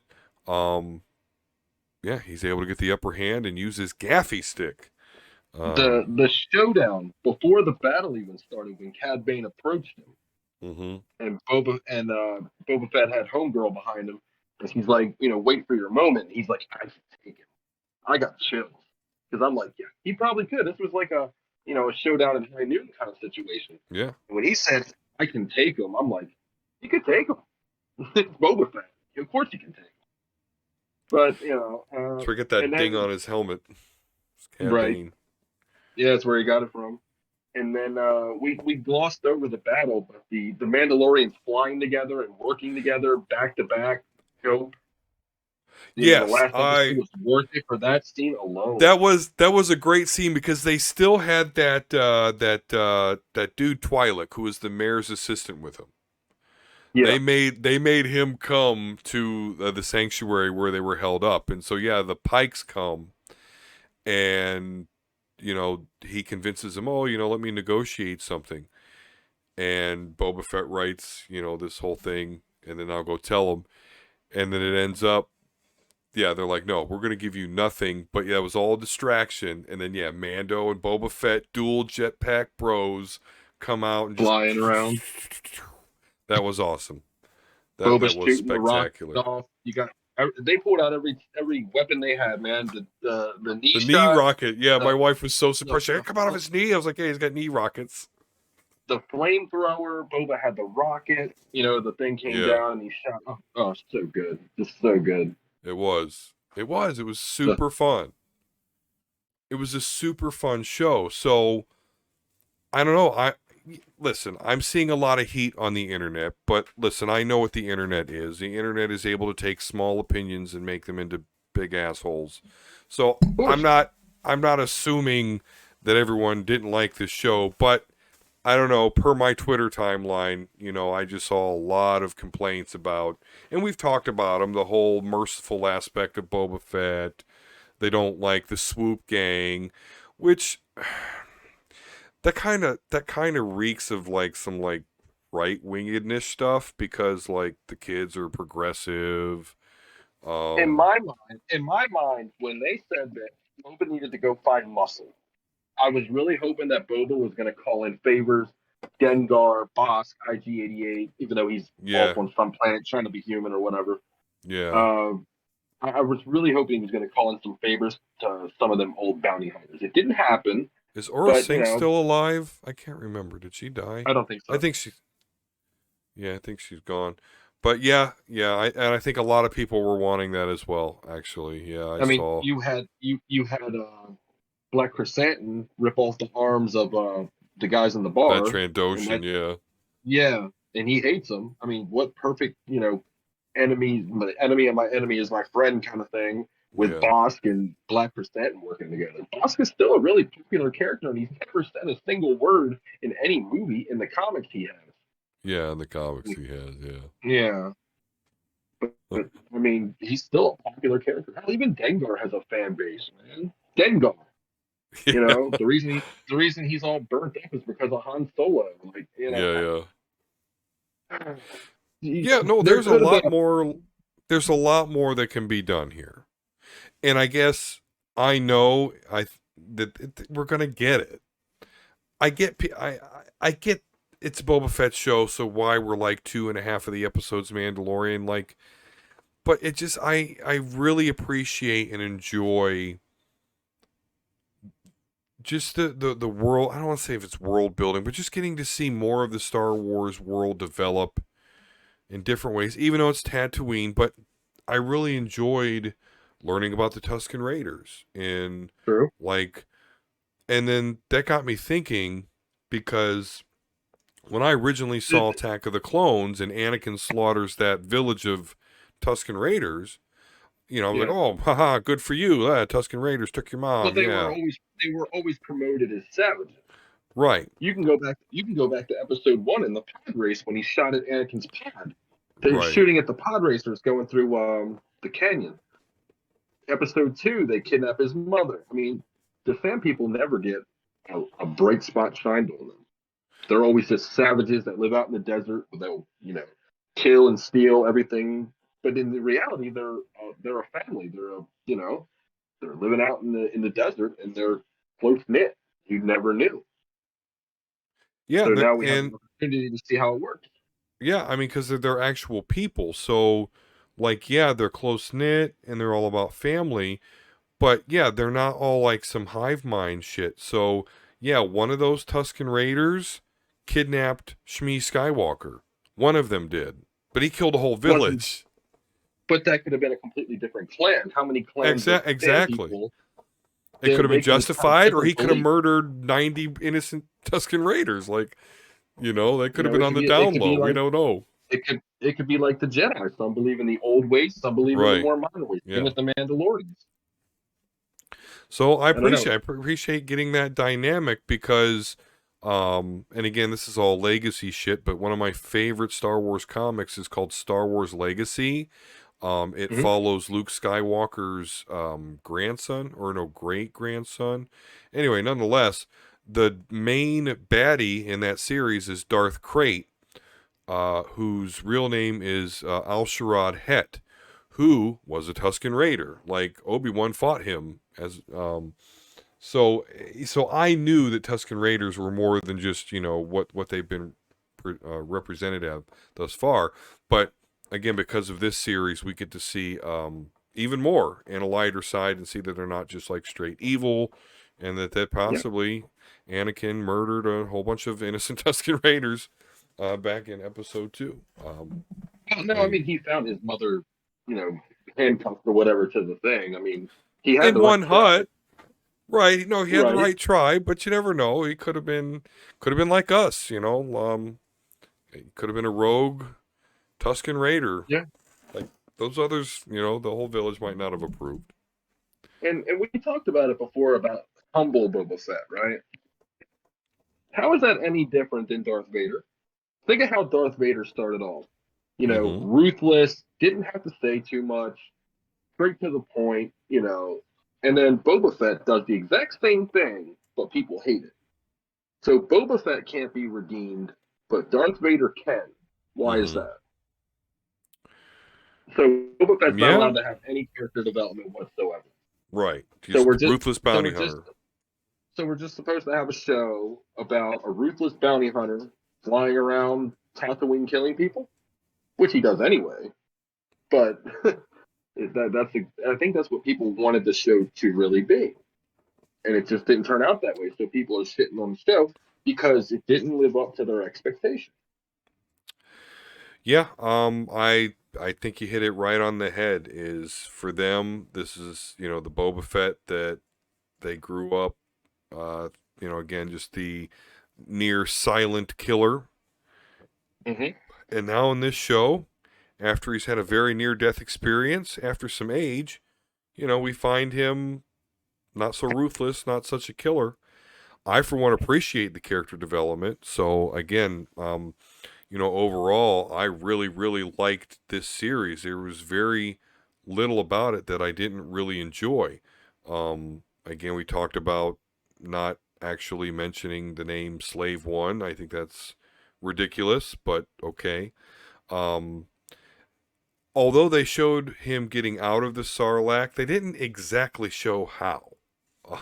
he's able to get the upper hand and use his gaffy stick. The showdown before the battle even started, when Cad Bane approached him, and Boba Fett had Homegirl behind him, and he's like, wait for your moment. He's like, I can take it. I got chills because I'm like, yeah, he probably could. This was like a showdown in high noon kind of situation. Yeah. And when he said, I can take him, I'm like, you could take him. It's Boba Fett. Of course you can take him. But Forget that ding on his helmet. It's Cad right. Bane. Yeah, that's where he got it from. And then we glossed over the battle, but the Mandalorians flying together and working together back to back, dope. The Yes, last episode was worth it for that scene alone. That was a great scene because they still had that dude Twi'lek, who was the mayor's assistant, with him. Yeah. They made him come to the sanctuary where they were held up, and so the Pikes come, and he convinces them, let me negotiate something, and Boba Fett writes this whole thing, and then I'll go tell him, and then it ends up. Yeah, they're like, no, we're going to give you nothing. But it was all a distraction. And then, Mando and Boba Fett, dual jetpack bros, come out and flying around. That was awesome. That was spectacular. The off. They pulled out every weapon they had, man. The knee knee rocket. Yeah, my wife was so surprised. She come out of his knee. I was like, hey, he's got knee rockets. The flamethrower. Boba had the rocket. The thing came down and he shot. Oh, so good. Just so good. It was super fun. It was a super fun show. So, I don't know. Listen, I'm seeing a lot of heat on the internet, but listen, I know what the internet is. The internet is able to take small opinions and make them into big assholes. So, I'm not assuming that everyone didn't like this show, but I don't know, per my Twitter timeline, I just saw a lot of complaints about, and we've talked about them, the whole merciful aspect of Boba Fett. They don't like the swoop gang, which that kind of reeks of like some like right-wingedness stuff, because like the kids are progressive. In my mind, when they said that Boba needed to go find muscle, I was really hoping that Boba was going to call in favors, Dengar, Bosk, IG-88, even though he's off on some planet trying to be human or whatever. Yeah. I was really hoping he was going to call in some favors to some of them old bounty hunters. It didn't happen. Is Aura Singh still alive? I can't remember. Did she die? I don't think so. I think she... Yeah, I think she's gone. But yeah, I think a lot of people were wanting that as well. Actually, yeah, I I mean, saw you had Black Chrysanthemum rip off the arms of the guys in the that bar, and Trandoshan. that Yeah, yeah, and he hates them. I mean, what perfect enemy? My enemy and my enemy is my friend kind of thing with yeah, Bosk and Black Chrysanthemum working together. Bosk is still a really popular character, and he's never said a single word in any movie. In the comics, he yeah. In the comics, has. he has. Yeah, Yeah, but I mean, he's still a popular character. Hell, even Dengar has a fan base, man. Dengar. yeah, The reason he's all burnt up is because of Han Solo. Like, yeah, yeah. he- Yeah, no, there there's a could have lot been more. There's a lot more that can be done here, and I guess I know we're gonna get it. I get, I get. It's a Boba Fett show, so why we're like 2.5 of the episodes Mandalorian, like, but it just I really appreciate and enjoy just the world. I don't want to say if it's world building, but just getting to see more of the Star Wars world develop in different ways, even though it's Tatooine. But I really enjoyed learning about the Tusken Raiders and true. like, and then that got me thinking because when I originally saw Attack of the Clones and Anakin slaughters that village of Tusken Raiders, I was like, Yeah, oh, haha, good for you. Tusken Raiders took your but mom. Yeah, they were always promoted as savages. right, You can go back to episode one in the pod race when he shot at Anakin's pod. They're right. shooting at the pod racers going through the canyon. Episode two, they kidnap his mother. I mean, the fan people never get a bright spot shined on them. They're always just savages that live out in the desert. They'll, kill and steal everything. But in the reality, they're a family. They're living out in the desert and they're close knit. You never knew. Yeah, So now we have and an opportunity to see how it works. yeah, I mean, because they're actual people. So, like, yeah, they're close knit and they're all about family. But yeah, they're not all like some hive mind shit. So, yeah, one of those Tusken Raiders kidnapped Shmi Skywalker. One of them did. But he killed a whole Wasn't, village. but that could have been a completely different clan. How many clans of fan Exactly. people? It could have been They can have justified, or he different could have beliefs. murdered 90 innocent Tusken Raiders. Like, that could have been It on could the be it down could low. be We like don't know. it could be like the Jedi. Some believe in the old ways, some believe in the Right. more modern ways. Same Yeah. with the Mandalorians. So I I don't know. appreciate getting that dynamic because, and again, this is all legacy shit, but one of my favorite Star Wars comics is called Star Wars Legacy. It Hmm. follows Luke Skywalker's grandson, or no, great grandson. Anyway, nonetheless, the main baddie in that series is Darth Krayt, whose real name is Al-Sharad Het, who was a Tusken Raider. Like Obi-Wan fought him as so I knew that Tusken Raiders were more than just what they've been represented as thus far. But again, because of this series, we get to see even more and a lighter side, and see that they're not just like straight evil, and that Yeah. possibly Anakin murdered a whole bunch of innocent Tusken Raiders back in episode 2. Well, no, I I mean, mean he found his mother, you know, handcuffed or whatever to the thing. I mean, he had in the right one tribe, hut. Right. No, he had the right? right tribe, but you never know. He could have been like us, he could have been a rogue Tusken Raider. Yeah. Like those others, the whole village might not have approved. And we talked about it before about humble Boba Fett, right? How is that any different than Darth Vader? Think of how Darth Vader started off. Mm-hmm. Ruthless, didn't have to say too much, straight to the point, And then Boba Fett does the exact same thing, but people hate it. So Boba Fett can't be redeemed, but Darth Vader can. Why is Mm-hmm. that? So Boba Fett's not Yeah. allowed to have any character development whatsoever. Right. So Just we're just ruthless so bounty we're just hunter. so we're just supposed to have a show about a ruthless bounty hunter flying around Tatooine killing people, which he does anyway. But I think that's what people wanted the show to really be, and it just didn't turn out that way. So people are shitting on the show because it didn't live up to their expectations. Yeah, I think you hit it right on the head. Is for them, this is the Boba Fett that they grew up. Uh, again, just the near silent killer, Hmm. and now in this show, after he's had a very near death experience, after some age, we find him not so ruthless, not such a killer. I, for one, appreciate the character development. So again, overall, I really, really liked this series. There was very little about it that I didn't really enjoy. Again, we talked about not actually mentioning the name Slave One. I think that's ridiculous, but okay. Um, although they showed him getting out of the Sarlacc, they didn't exactly show how.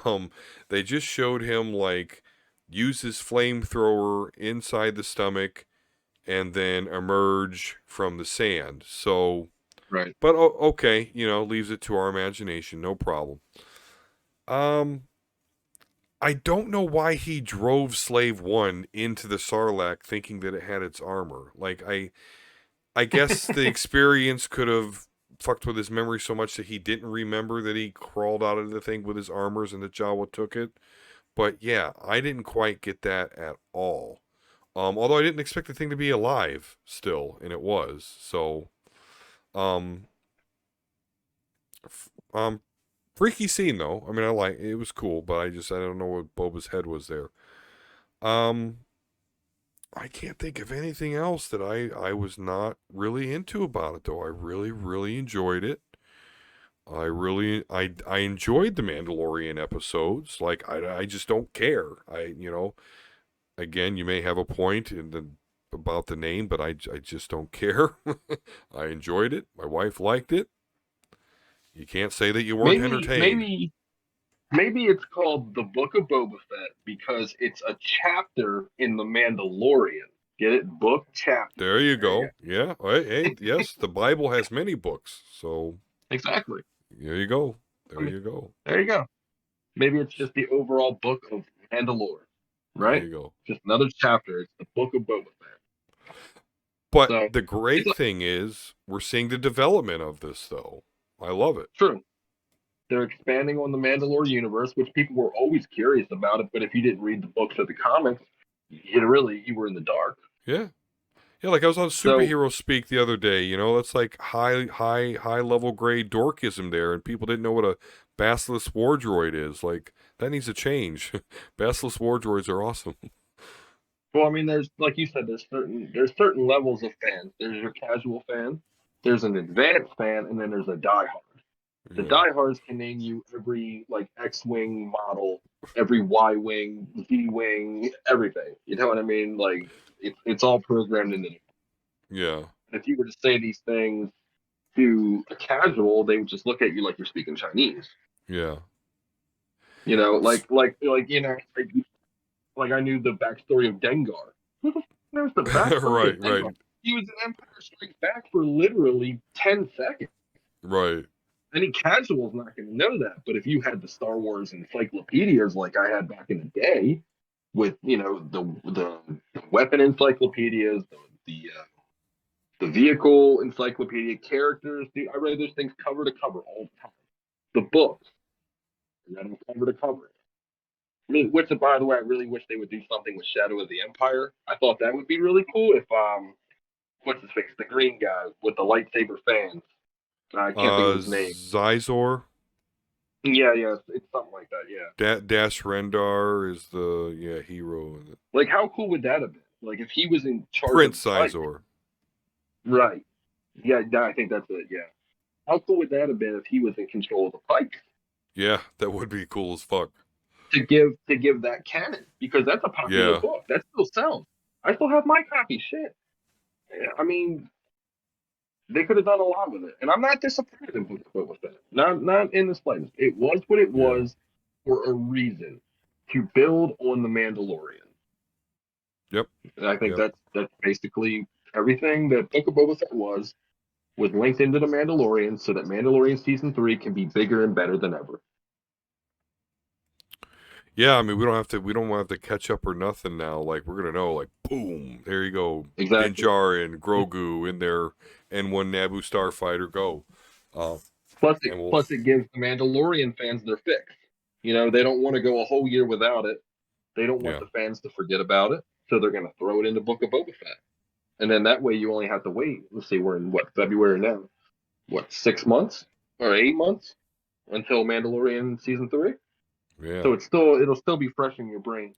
Um, they just showed him like use his flamethrower inside the stomach and then emerge from the sand. So, Right. but okay, leaves it to our imagination, no problem. Um, I don't know why he drove Slave One into the Sarlacc thinking that it had its armor. Like I guess the experience could have fucked with his memory so much that he didn't remember that he crawled out of the thing with his armors and that Jawa took it. But yeah, I didn't quite get that at all. Although I didn't expect the thing to be alive still, and it was. So, um, f- freaky scene though. I mean, it was cool, but I don't know what Boba's head was there. Um, I can't think of anything else that I was not really into about it though. I really really enjoyed it. I enjoyed the Mandalorian episodes. Like I just don't care. Again, you may have a point about the name, but I just don't care. I enjoyed it. My wife liked it. You can't say that you weren't Maybe, entertained. maybe, maybe it's called the Book of Boba Fett because it's a chapter in the Mandalorian. Get it? Book chapter. There you There you go. go. Yeah. Hey, yes, the Bible has many books. So Exactly. there you go. I There mean, you go. there you go. Maybe it's just the overall book of Mandalore, There right? you go. Just another chapter. It's the Book of Boba Fett. But So the it's great thing is we're seeing the development of this though. I love it. true. They're expanding on the Mandalore universe, which people were always curious about it. But if you didn't read the books or the comics, you were in the dark. Yeah. Yeah, like I was on So, superhero speak the other day, that's like high level grade dorkism there, and people didn't know what a Basilisk War Droid is. Like, that needs to change. Basilisk War Droids are awesome. well, I mean, there's like you said, there's certain levels of fans. There's your casual fan, there's an advanced fan, and then there's a diehard. The Yeah. diehards can name you every like X-wing model, every Y-wing, Z-wing, everything. You know what I mean? Like it's all programmed into. Yeah. If you were to say these things to a casual, they would just look at you like you're speaking Chinese. Yeah. You know, S- like I knew the backstory of Dengar. Who the knows the backstory right, of right, Dengar? He was in Empire Strikes Back for literally 10 seconds. right. Any casual's not going to know that. But if you had the Star Wars encyclopedias like I had back in the day, with the weapon encyclopedias, the vehicle encyclopedia characters, dude, I read those things cover to cover all the time. The books, I read them cover to cover. I mean, which by the way, I really wish they would do something with Shadow of the Empire. I thought that would be really cool if what's his face, the green guy with the lightsaber fans. I can't think of his name. Zizor. Yeah, yeah, it's something like that. Yeah. Dash Rendar is the hero in it. Like, how cool would that have been? Like, if he was in charge of Prince the Pike. Sizor. Right. Yeah, I think that's it. Yeah. How cool would that have been if he was in control of the Pike Yeah, that would be cool as fuck. to give that canon? Because that's a popular Yeah. book. That still sells. I still have my copy. Shit. I mean, they could have done a lot with it, and I'm not disappointed in Book of Boba Fett. Not in the slightest. It was what it Yeah. was for a reason to build on the Mandalorian. Yep. And I think Yep. that's basically everything that Book of Boba Fett was linked into the Mandalorian, so that Mandalorian season 3 can be bigger and better than ever. Yeah, I mean we don't have to catch up or nothing now. Like we're gonna know, like boom, there you go, Din Exactly. Djarin and Grogu in their N1 Naboo starfighter, go. Uh, and we'll Plus it gives the Mandalorian fans their fix. You know, they don't want to go a whole year without it. They don't want yeah, the fans to forget about it, so they're going to throw it into Book of Boba Fett. And then that way you only have to wait. Let's see, we're in what, February now? What, 6 months or 8 months until Mandalorian season 3? yeah, So it'll still be fresh in your brain.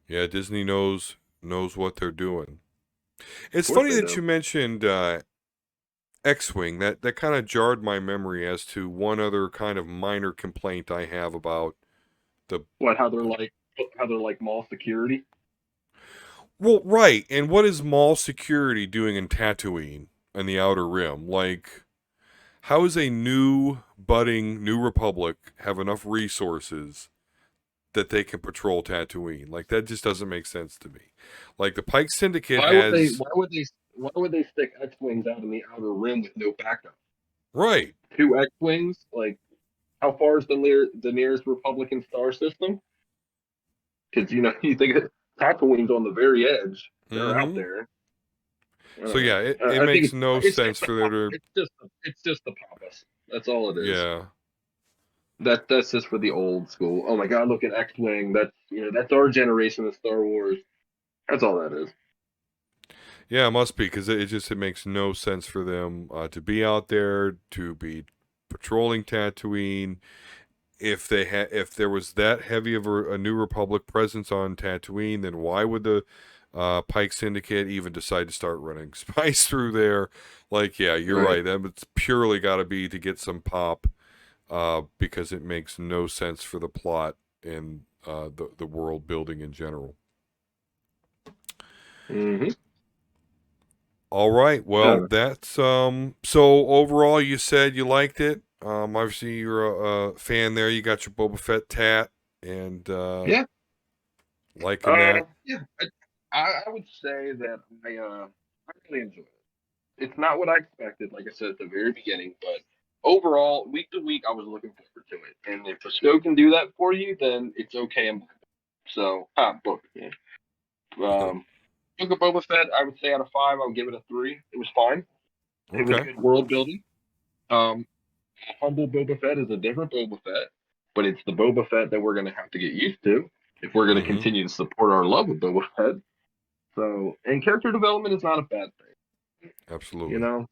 yeah. Disney knows what they're doing. Of It's course funny they that do. you mentioned X-wing. That kind of jarred my memory as to one other kind of minor complaint I have about the. What, how they're like mall security? Well, right. And what is Maul security doing in Tatooine and the Outer Rim? Like, how is a new budding New Republic have enough resources that they can patrol Tatooine? Like, that just doesn't make sense to me. Like, the Pike Syndicate Why would they has. why would they why would they stick X-wings out in the outer rim with no backup? Right. Two X-wings, like how far is the nearest Republican star system? Because you think Tatooine's on the very edge. They're out Mm-hmm. there. I So, don't yeah, know. it I think makes no it's just sense the for there pop. to. It's just the pop-us. That's all it is. Yeah. That's just for the old school. Oh my God, look at X-wing. That's our generation of Star Wars. That's all that is. Yeah, it must be because it makes no sense for them to be out there to be patrolling Tatooine. If there was that heavy of a New Republic presence on Tatooine, then why would the Pike Syndicate even decide to start running spice through there? Like, yeah, you're Right. right. That it's purely got to be to get some pop, because it makes no sense for the plot and the world building in general. Mm-hmm. All right. Well, Yeah. that's so overall you said you liked it. Obviously you're a fan there. You got your Boba Fett tat and Yeah. liking that. Yeah. I would say that I really enjoyed it. It's not what I expected, like I said at the very beginning, but overall, week to week, I was looking forward to it. And if a show can do that for you, then it's okay. So, book. Yeah. Um, Book of Boba Fett, I would say out of five, I would give it a 3. It was fine. It was Okay. good world building. Um, Humble Boba Fett is a different Boba Fett, but it's the Boba Fett that we're going to have to get used to if we're going to Mm-hmm. continue to support our love of Boba Fett. So, and character development is not a bad thing. You Absolutely. know,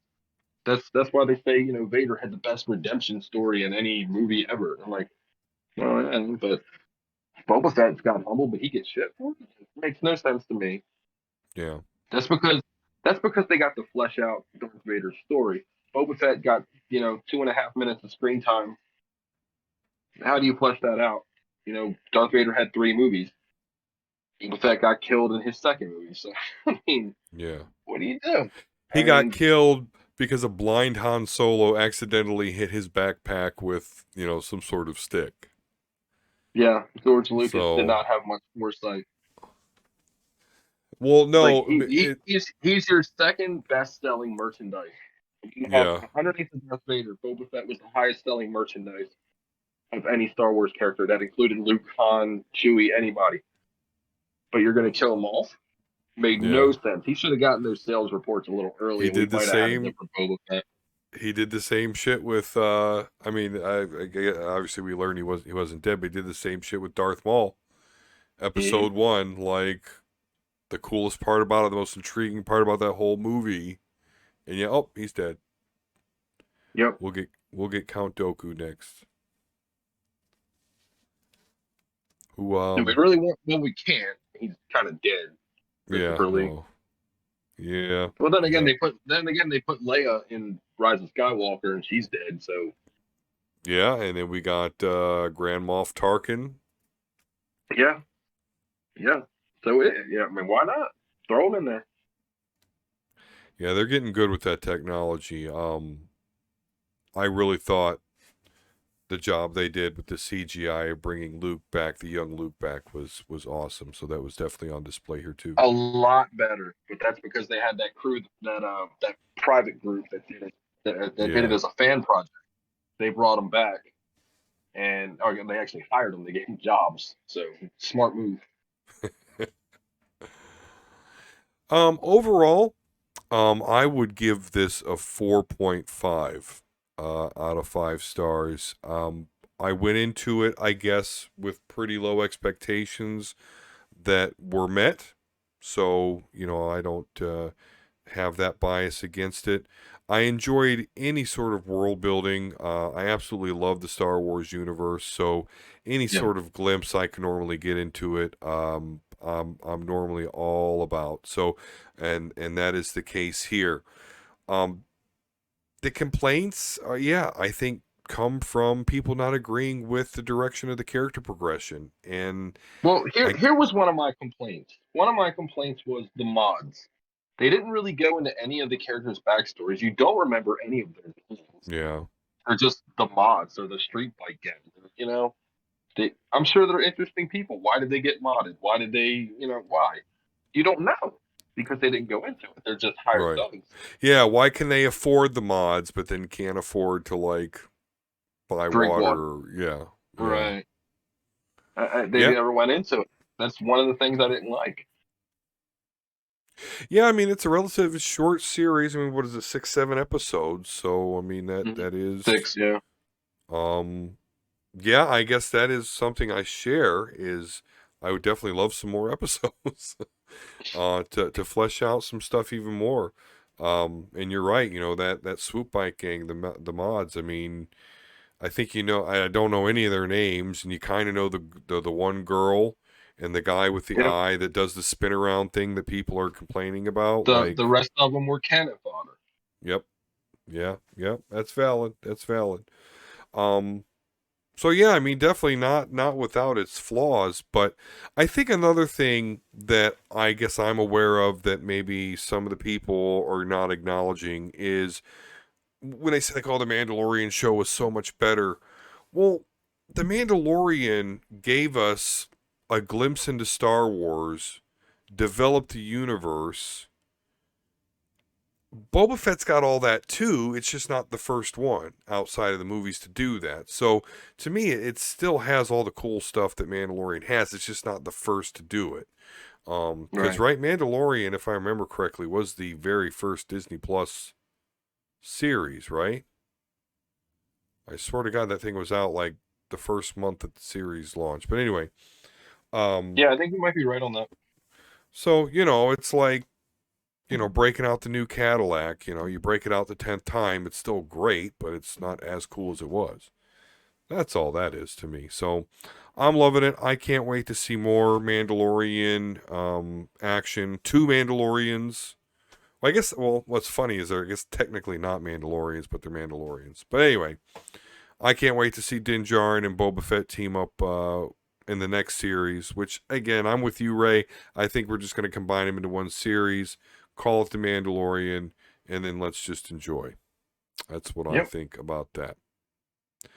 that's why they say Vader had the best redemption story in any movie ever. I'm like, well, yeah, but Boba Fett's got humbled, but he gets shit for it. It makes no sense to me. Yeah. That's because that's because they got to flesh out Darth Vader's story. Boba Fett got 2.5 minutes of screen time. How do you flesh that out? Darth Vader had 3 movies. Boba Fett got killed in his second movie. So I mean, Yeah. what do you do? He I got mean, killed because a blind Han Solo accidentally hit his backpack with, some sort of stick. yeah, George Lucas did So, not have much foresight. well, Like no, he's your second best selling merchandise. You have yeah. underneath of Darth Vader, Boba Fett was the highest selling merchandise of any Star Wars character. That included Luke, Han, Chewie, anybody. But you're going to kill them all? Made no Yeah. sense. He should have gotten those sales reports a little early, He and we did the might have had a same different Boba Fett. he did the same shit with I mean obviously we learned he wasn't dead, but he did the same shit with Darth Maul. Mm-hmm. Episode 1, like the coolest part about it, the most intriguing part about that whole movie. And yeah, oh, he's dead. Yep. We'll get Count Dooku next. Who If we really want, well, we can't. He's kind of dead, yeah, Christopher Lee. no. Yeah. Well, then again, Yep. they put Leia in Rise of Skywalker, and she's dead. So Yeah, and then we got Grand Moff Tarkin. yeah, yeah. So yeah, I mean, why not throw him in there? Yeah, they're getting good with that technology. I really thought the job they did with the CGI of bringing Luke back, the young Luke back, was awesome. So that was definitely on display here too. A lot better, but that's because they had that crew, that private group that did it, that did it Yeah, as a fan project. They brought him back, or they actually hired him. They gave him jobs. So smart move. Overall, I would give this a 4.5 out of 5 stars. I went into it, I guess, with pretty low expectations that were met. So, I don't have that bias against it. I enjoyed any sort of world building. I absolutely love the Star Wars universe. So, any Yeah. sort of glimpse I can normally get into it, I'm normally all about. So, and that is the case here. The complaints, I think come from people not agreeing with the direction of the character progression. And Well, I, here was one of my complaints. One of my complaints was the mods. They didn't really go into any of the characters' backstories. You don't remember any of their names. yeah, They're just the mods or the street bike gang. I'm sure they're interesting people. Why did they get modded? Why did they, why? You don't know because they didn't go into it. They're just hired right. guns. Yeah, why can they afford the mods, but then can't afford to buy Drink water. water? Yeah, yeah, Right. They yeah, never went into it. That's one of the things I didn't like. yeah. I mean, it's a relatively short series. I mean, what is it, 6, 7 episodes? So, I mean, that is, 6, yeah. um, yeah. I guess that is something I share. Is I would definitely love some more episodes, to flesh out some stuff even more. And you're right. That swoop bike gang, the mods. I mean, I think I don't know any of their names, and you kind of know the one girl and the guy with the Yep. eye that does the spin around thing that people are complaining about. The rest of them were cannon fodder. Yep, yeah, yep. That's valid. That's valid. Um, so yeah, I mean, definitely not without its flaws, but I think another thing that I guess I'm aware of that maybe some of the people are not acknowledging is when they say like, "Oh, the Mandalorian show was so much better." Well, The Mandalorian gave us a glimpse into Star Wars, developed the universe. Boba Fett's got all that too. It's just not the first one outside of the movies to do that. So to me, it still has all the cool stuff that Mandalorian has. It's just not the first to do it. Because Right. Mandalorian, if I remember correctly, was the very first Disney Plus series, right? I swear to God, that thing was out like the first month that the series launched. But anyway, um, Yeah, I think you might be right on that. so it's like breaking out the new Cadillac. You break it out the 10th time, it's still great, but it's not as cool as it was. That's all that is to me. So I'm loving it. I can't wait to see more Mandalorian action. 2 Mandalorians. Well, I guess. Well, what's funny is they're, I guess, technically not Mandalorians, but they're Mandalorians. But anyway, I can't wait to see Din Djarin and Boba Fett team up in the next series. Which again, I'm with you, Ray. I think we're just going to combine them into one series, call it the Mandalorian, and then let's just enjoy. That's what I Yep. think about that.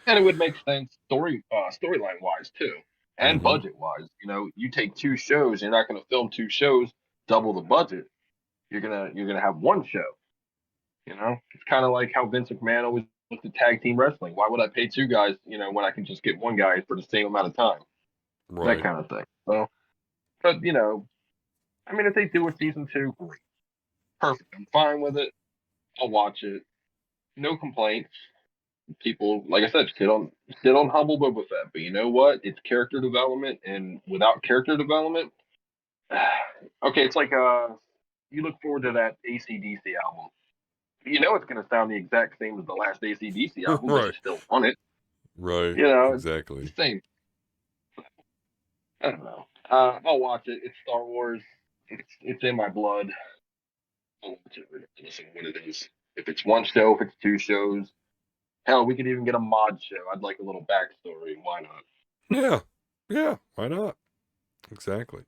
And it would make sense storyline wise too, and Mm-hmm. budget wise. You take 2 shows, you're not going to film 2 shows, double the budget. You're gonna have one show. It's kind of like how Vince McMahon always looked at tag team wrestling. Why would I pay 2 guys, when I can just get one guy for the same amount of time? That Right. kind of thing. So, but I mean, if they do a season 2, great, perfect. I'm fine with it. I'll watch it. No complaints. People, like I said, sit on humble Boba Fett. But you know what? It's character development, and without character development, okay, it's like you look forward to that AC/DC album. It's going to sound the exact same as the last AC/DC album, but you Right. still want it. Right. It's Exactly. the same. I don't know. I'll watch it. It's Star Wars. It's in my blood. I'll watch it regardless of what it is. If it's one show, if it's 2 shows, hell, we could even get a mod show. I'd like a little backstory. Why not? Yeah. Yeah. Why not? Exactly.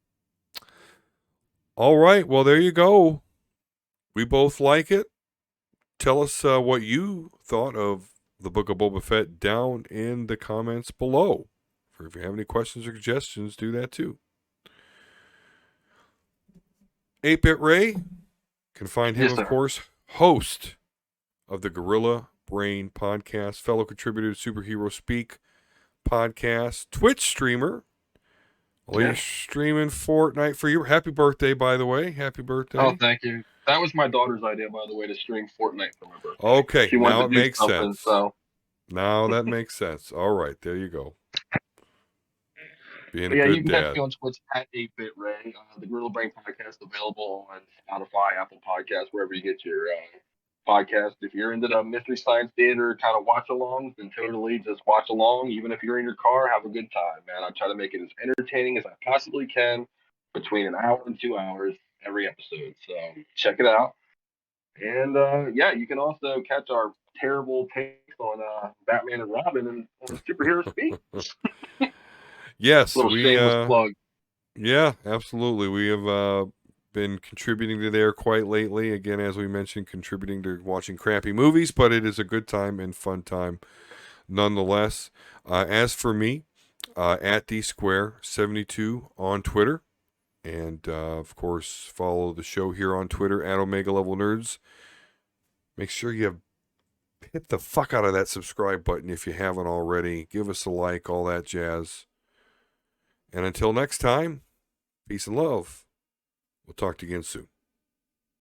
All right. Well, there you go. We both like it. Tell us what you thought of the Book of Boba Fett down in the comments below. If you have any questions or suggestions, do that too. 8-Bit Ray can find him, Yes, of sir. course, host of the Gorilla Brain podcast, fellow contributor to Superhero Speak, podcast Twitch streamer. Well, Yeah. you're streaming Fortnite for your happy birthday, by the way. Happy birthday. Oh, thank you. That was my daughter's idea, by the way, to stream Fortnite for my birthday. Okay, She wanted now to it do makes something, sense. so Now that makes sense. All right, there you go. Being But a yeah, you good can catch dad. me on Twitch at 8-Bit Ray. The Griddle Brain podcast available on Spotify, Apple Podcasts, wherever you get your podcast. If you're into the Mystery Science Theater kind of watch alongs, then totally just watch along. Even if you're in your car, have a good time, man. I try to make it as entertaining as I possibly can, between an hour and 2 hours every episode. So check it out. And yeah, you can also catch our terrible takes on Batman and Robin and on Superhero Speak. Yes, Little shameless plug. Yeah, absolutely. We have been contributing to there quite lately. Again, as we mentioned, contributing to watching crappy movies, but it is a good time and fun time nonetheless. As for me, at DSquare72 on Twitter. And, of course, follow the show here on Twitter at Omega Level Nerds. Make sure you hit the fuck out of that subscribe button if you haven't already. Give us a like, all that jazz. And until next time, peace and love. We'll talk to you again soon.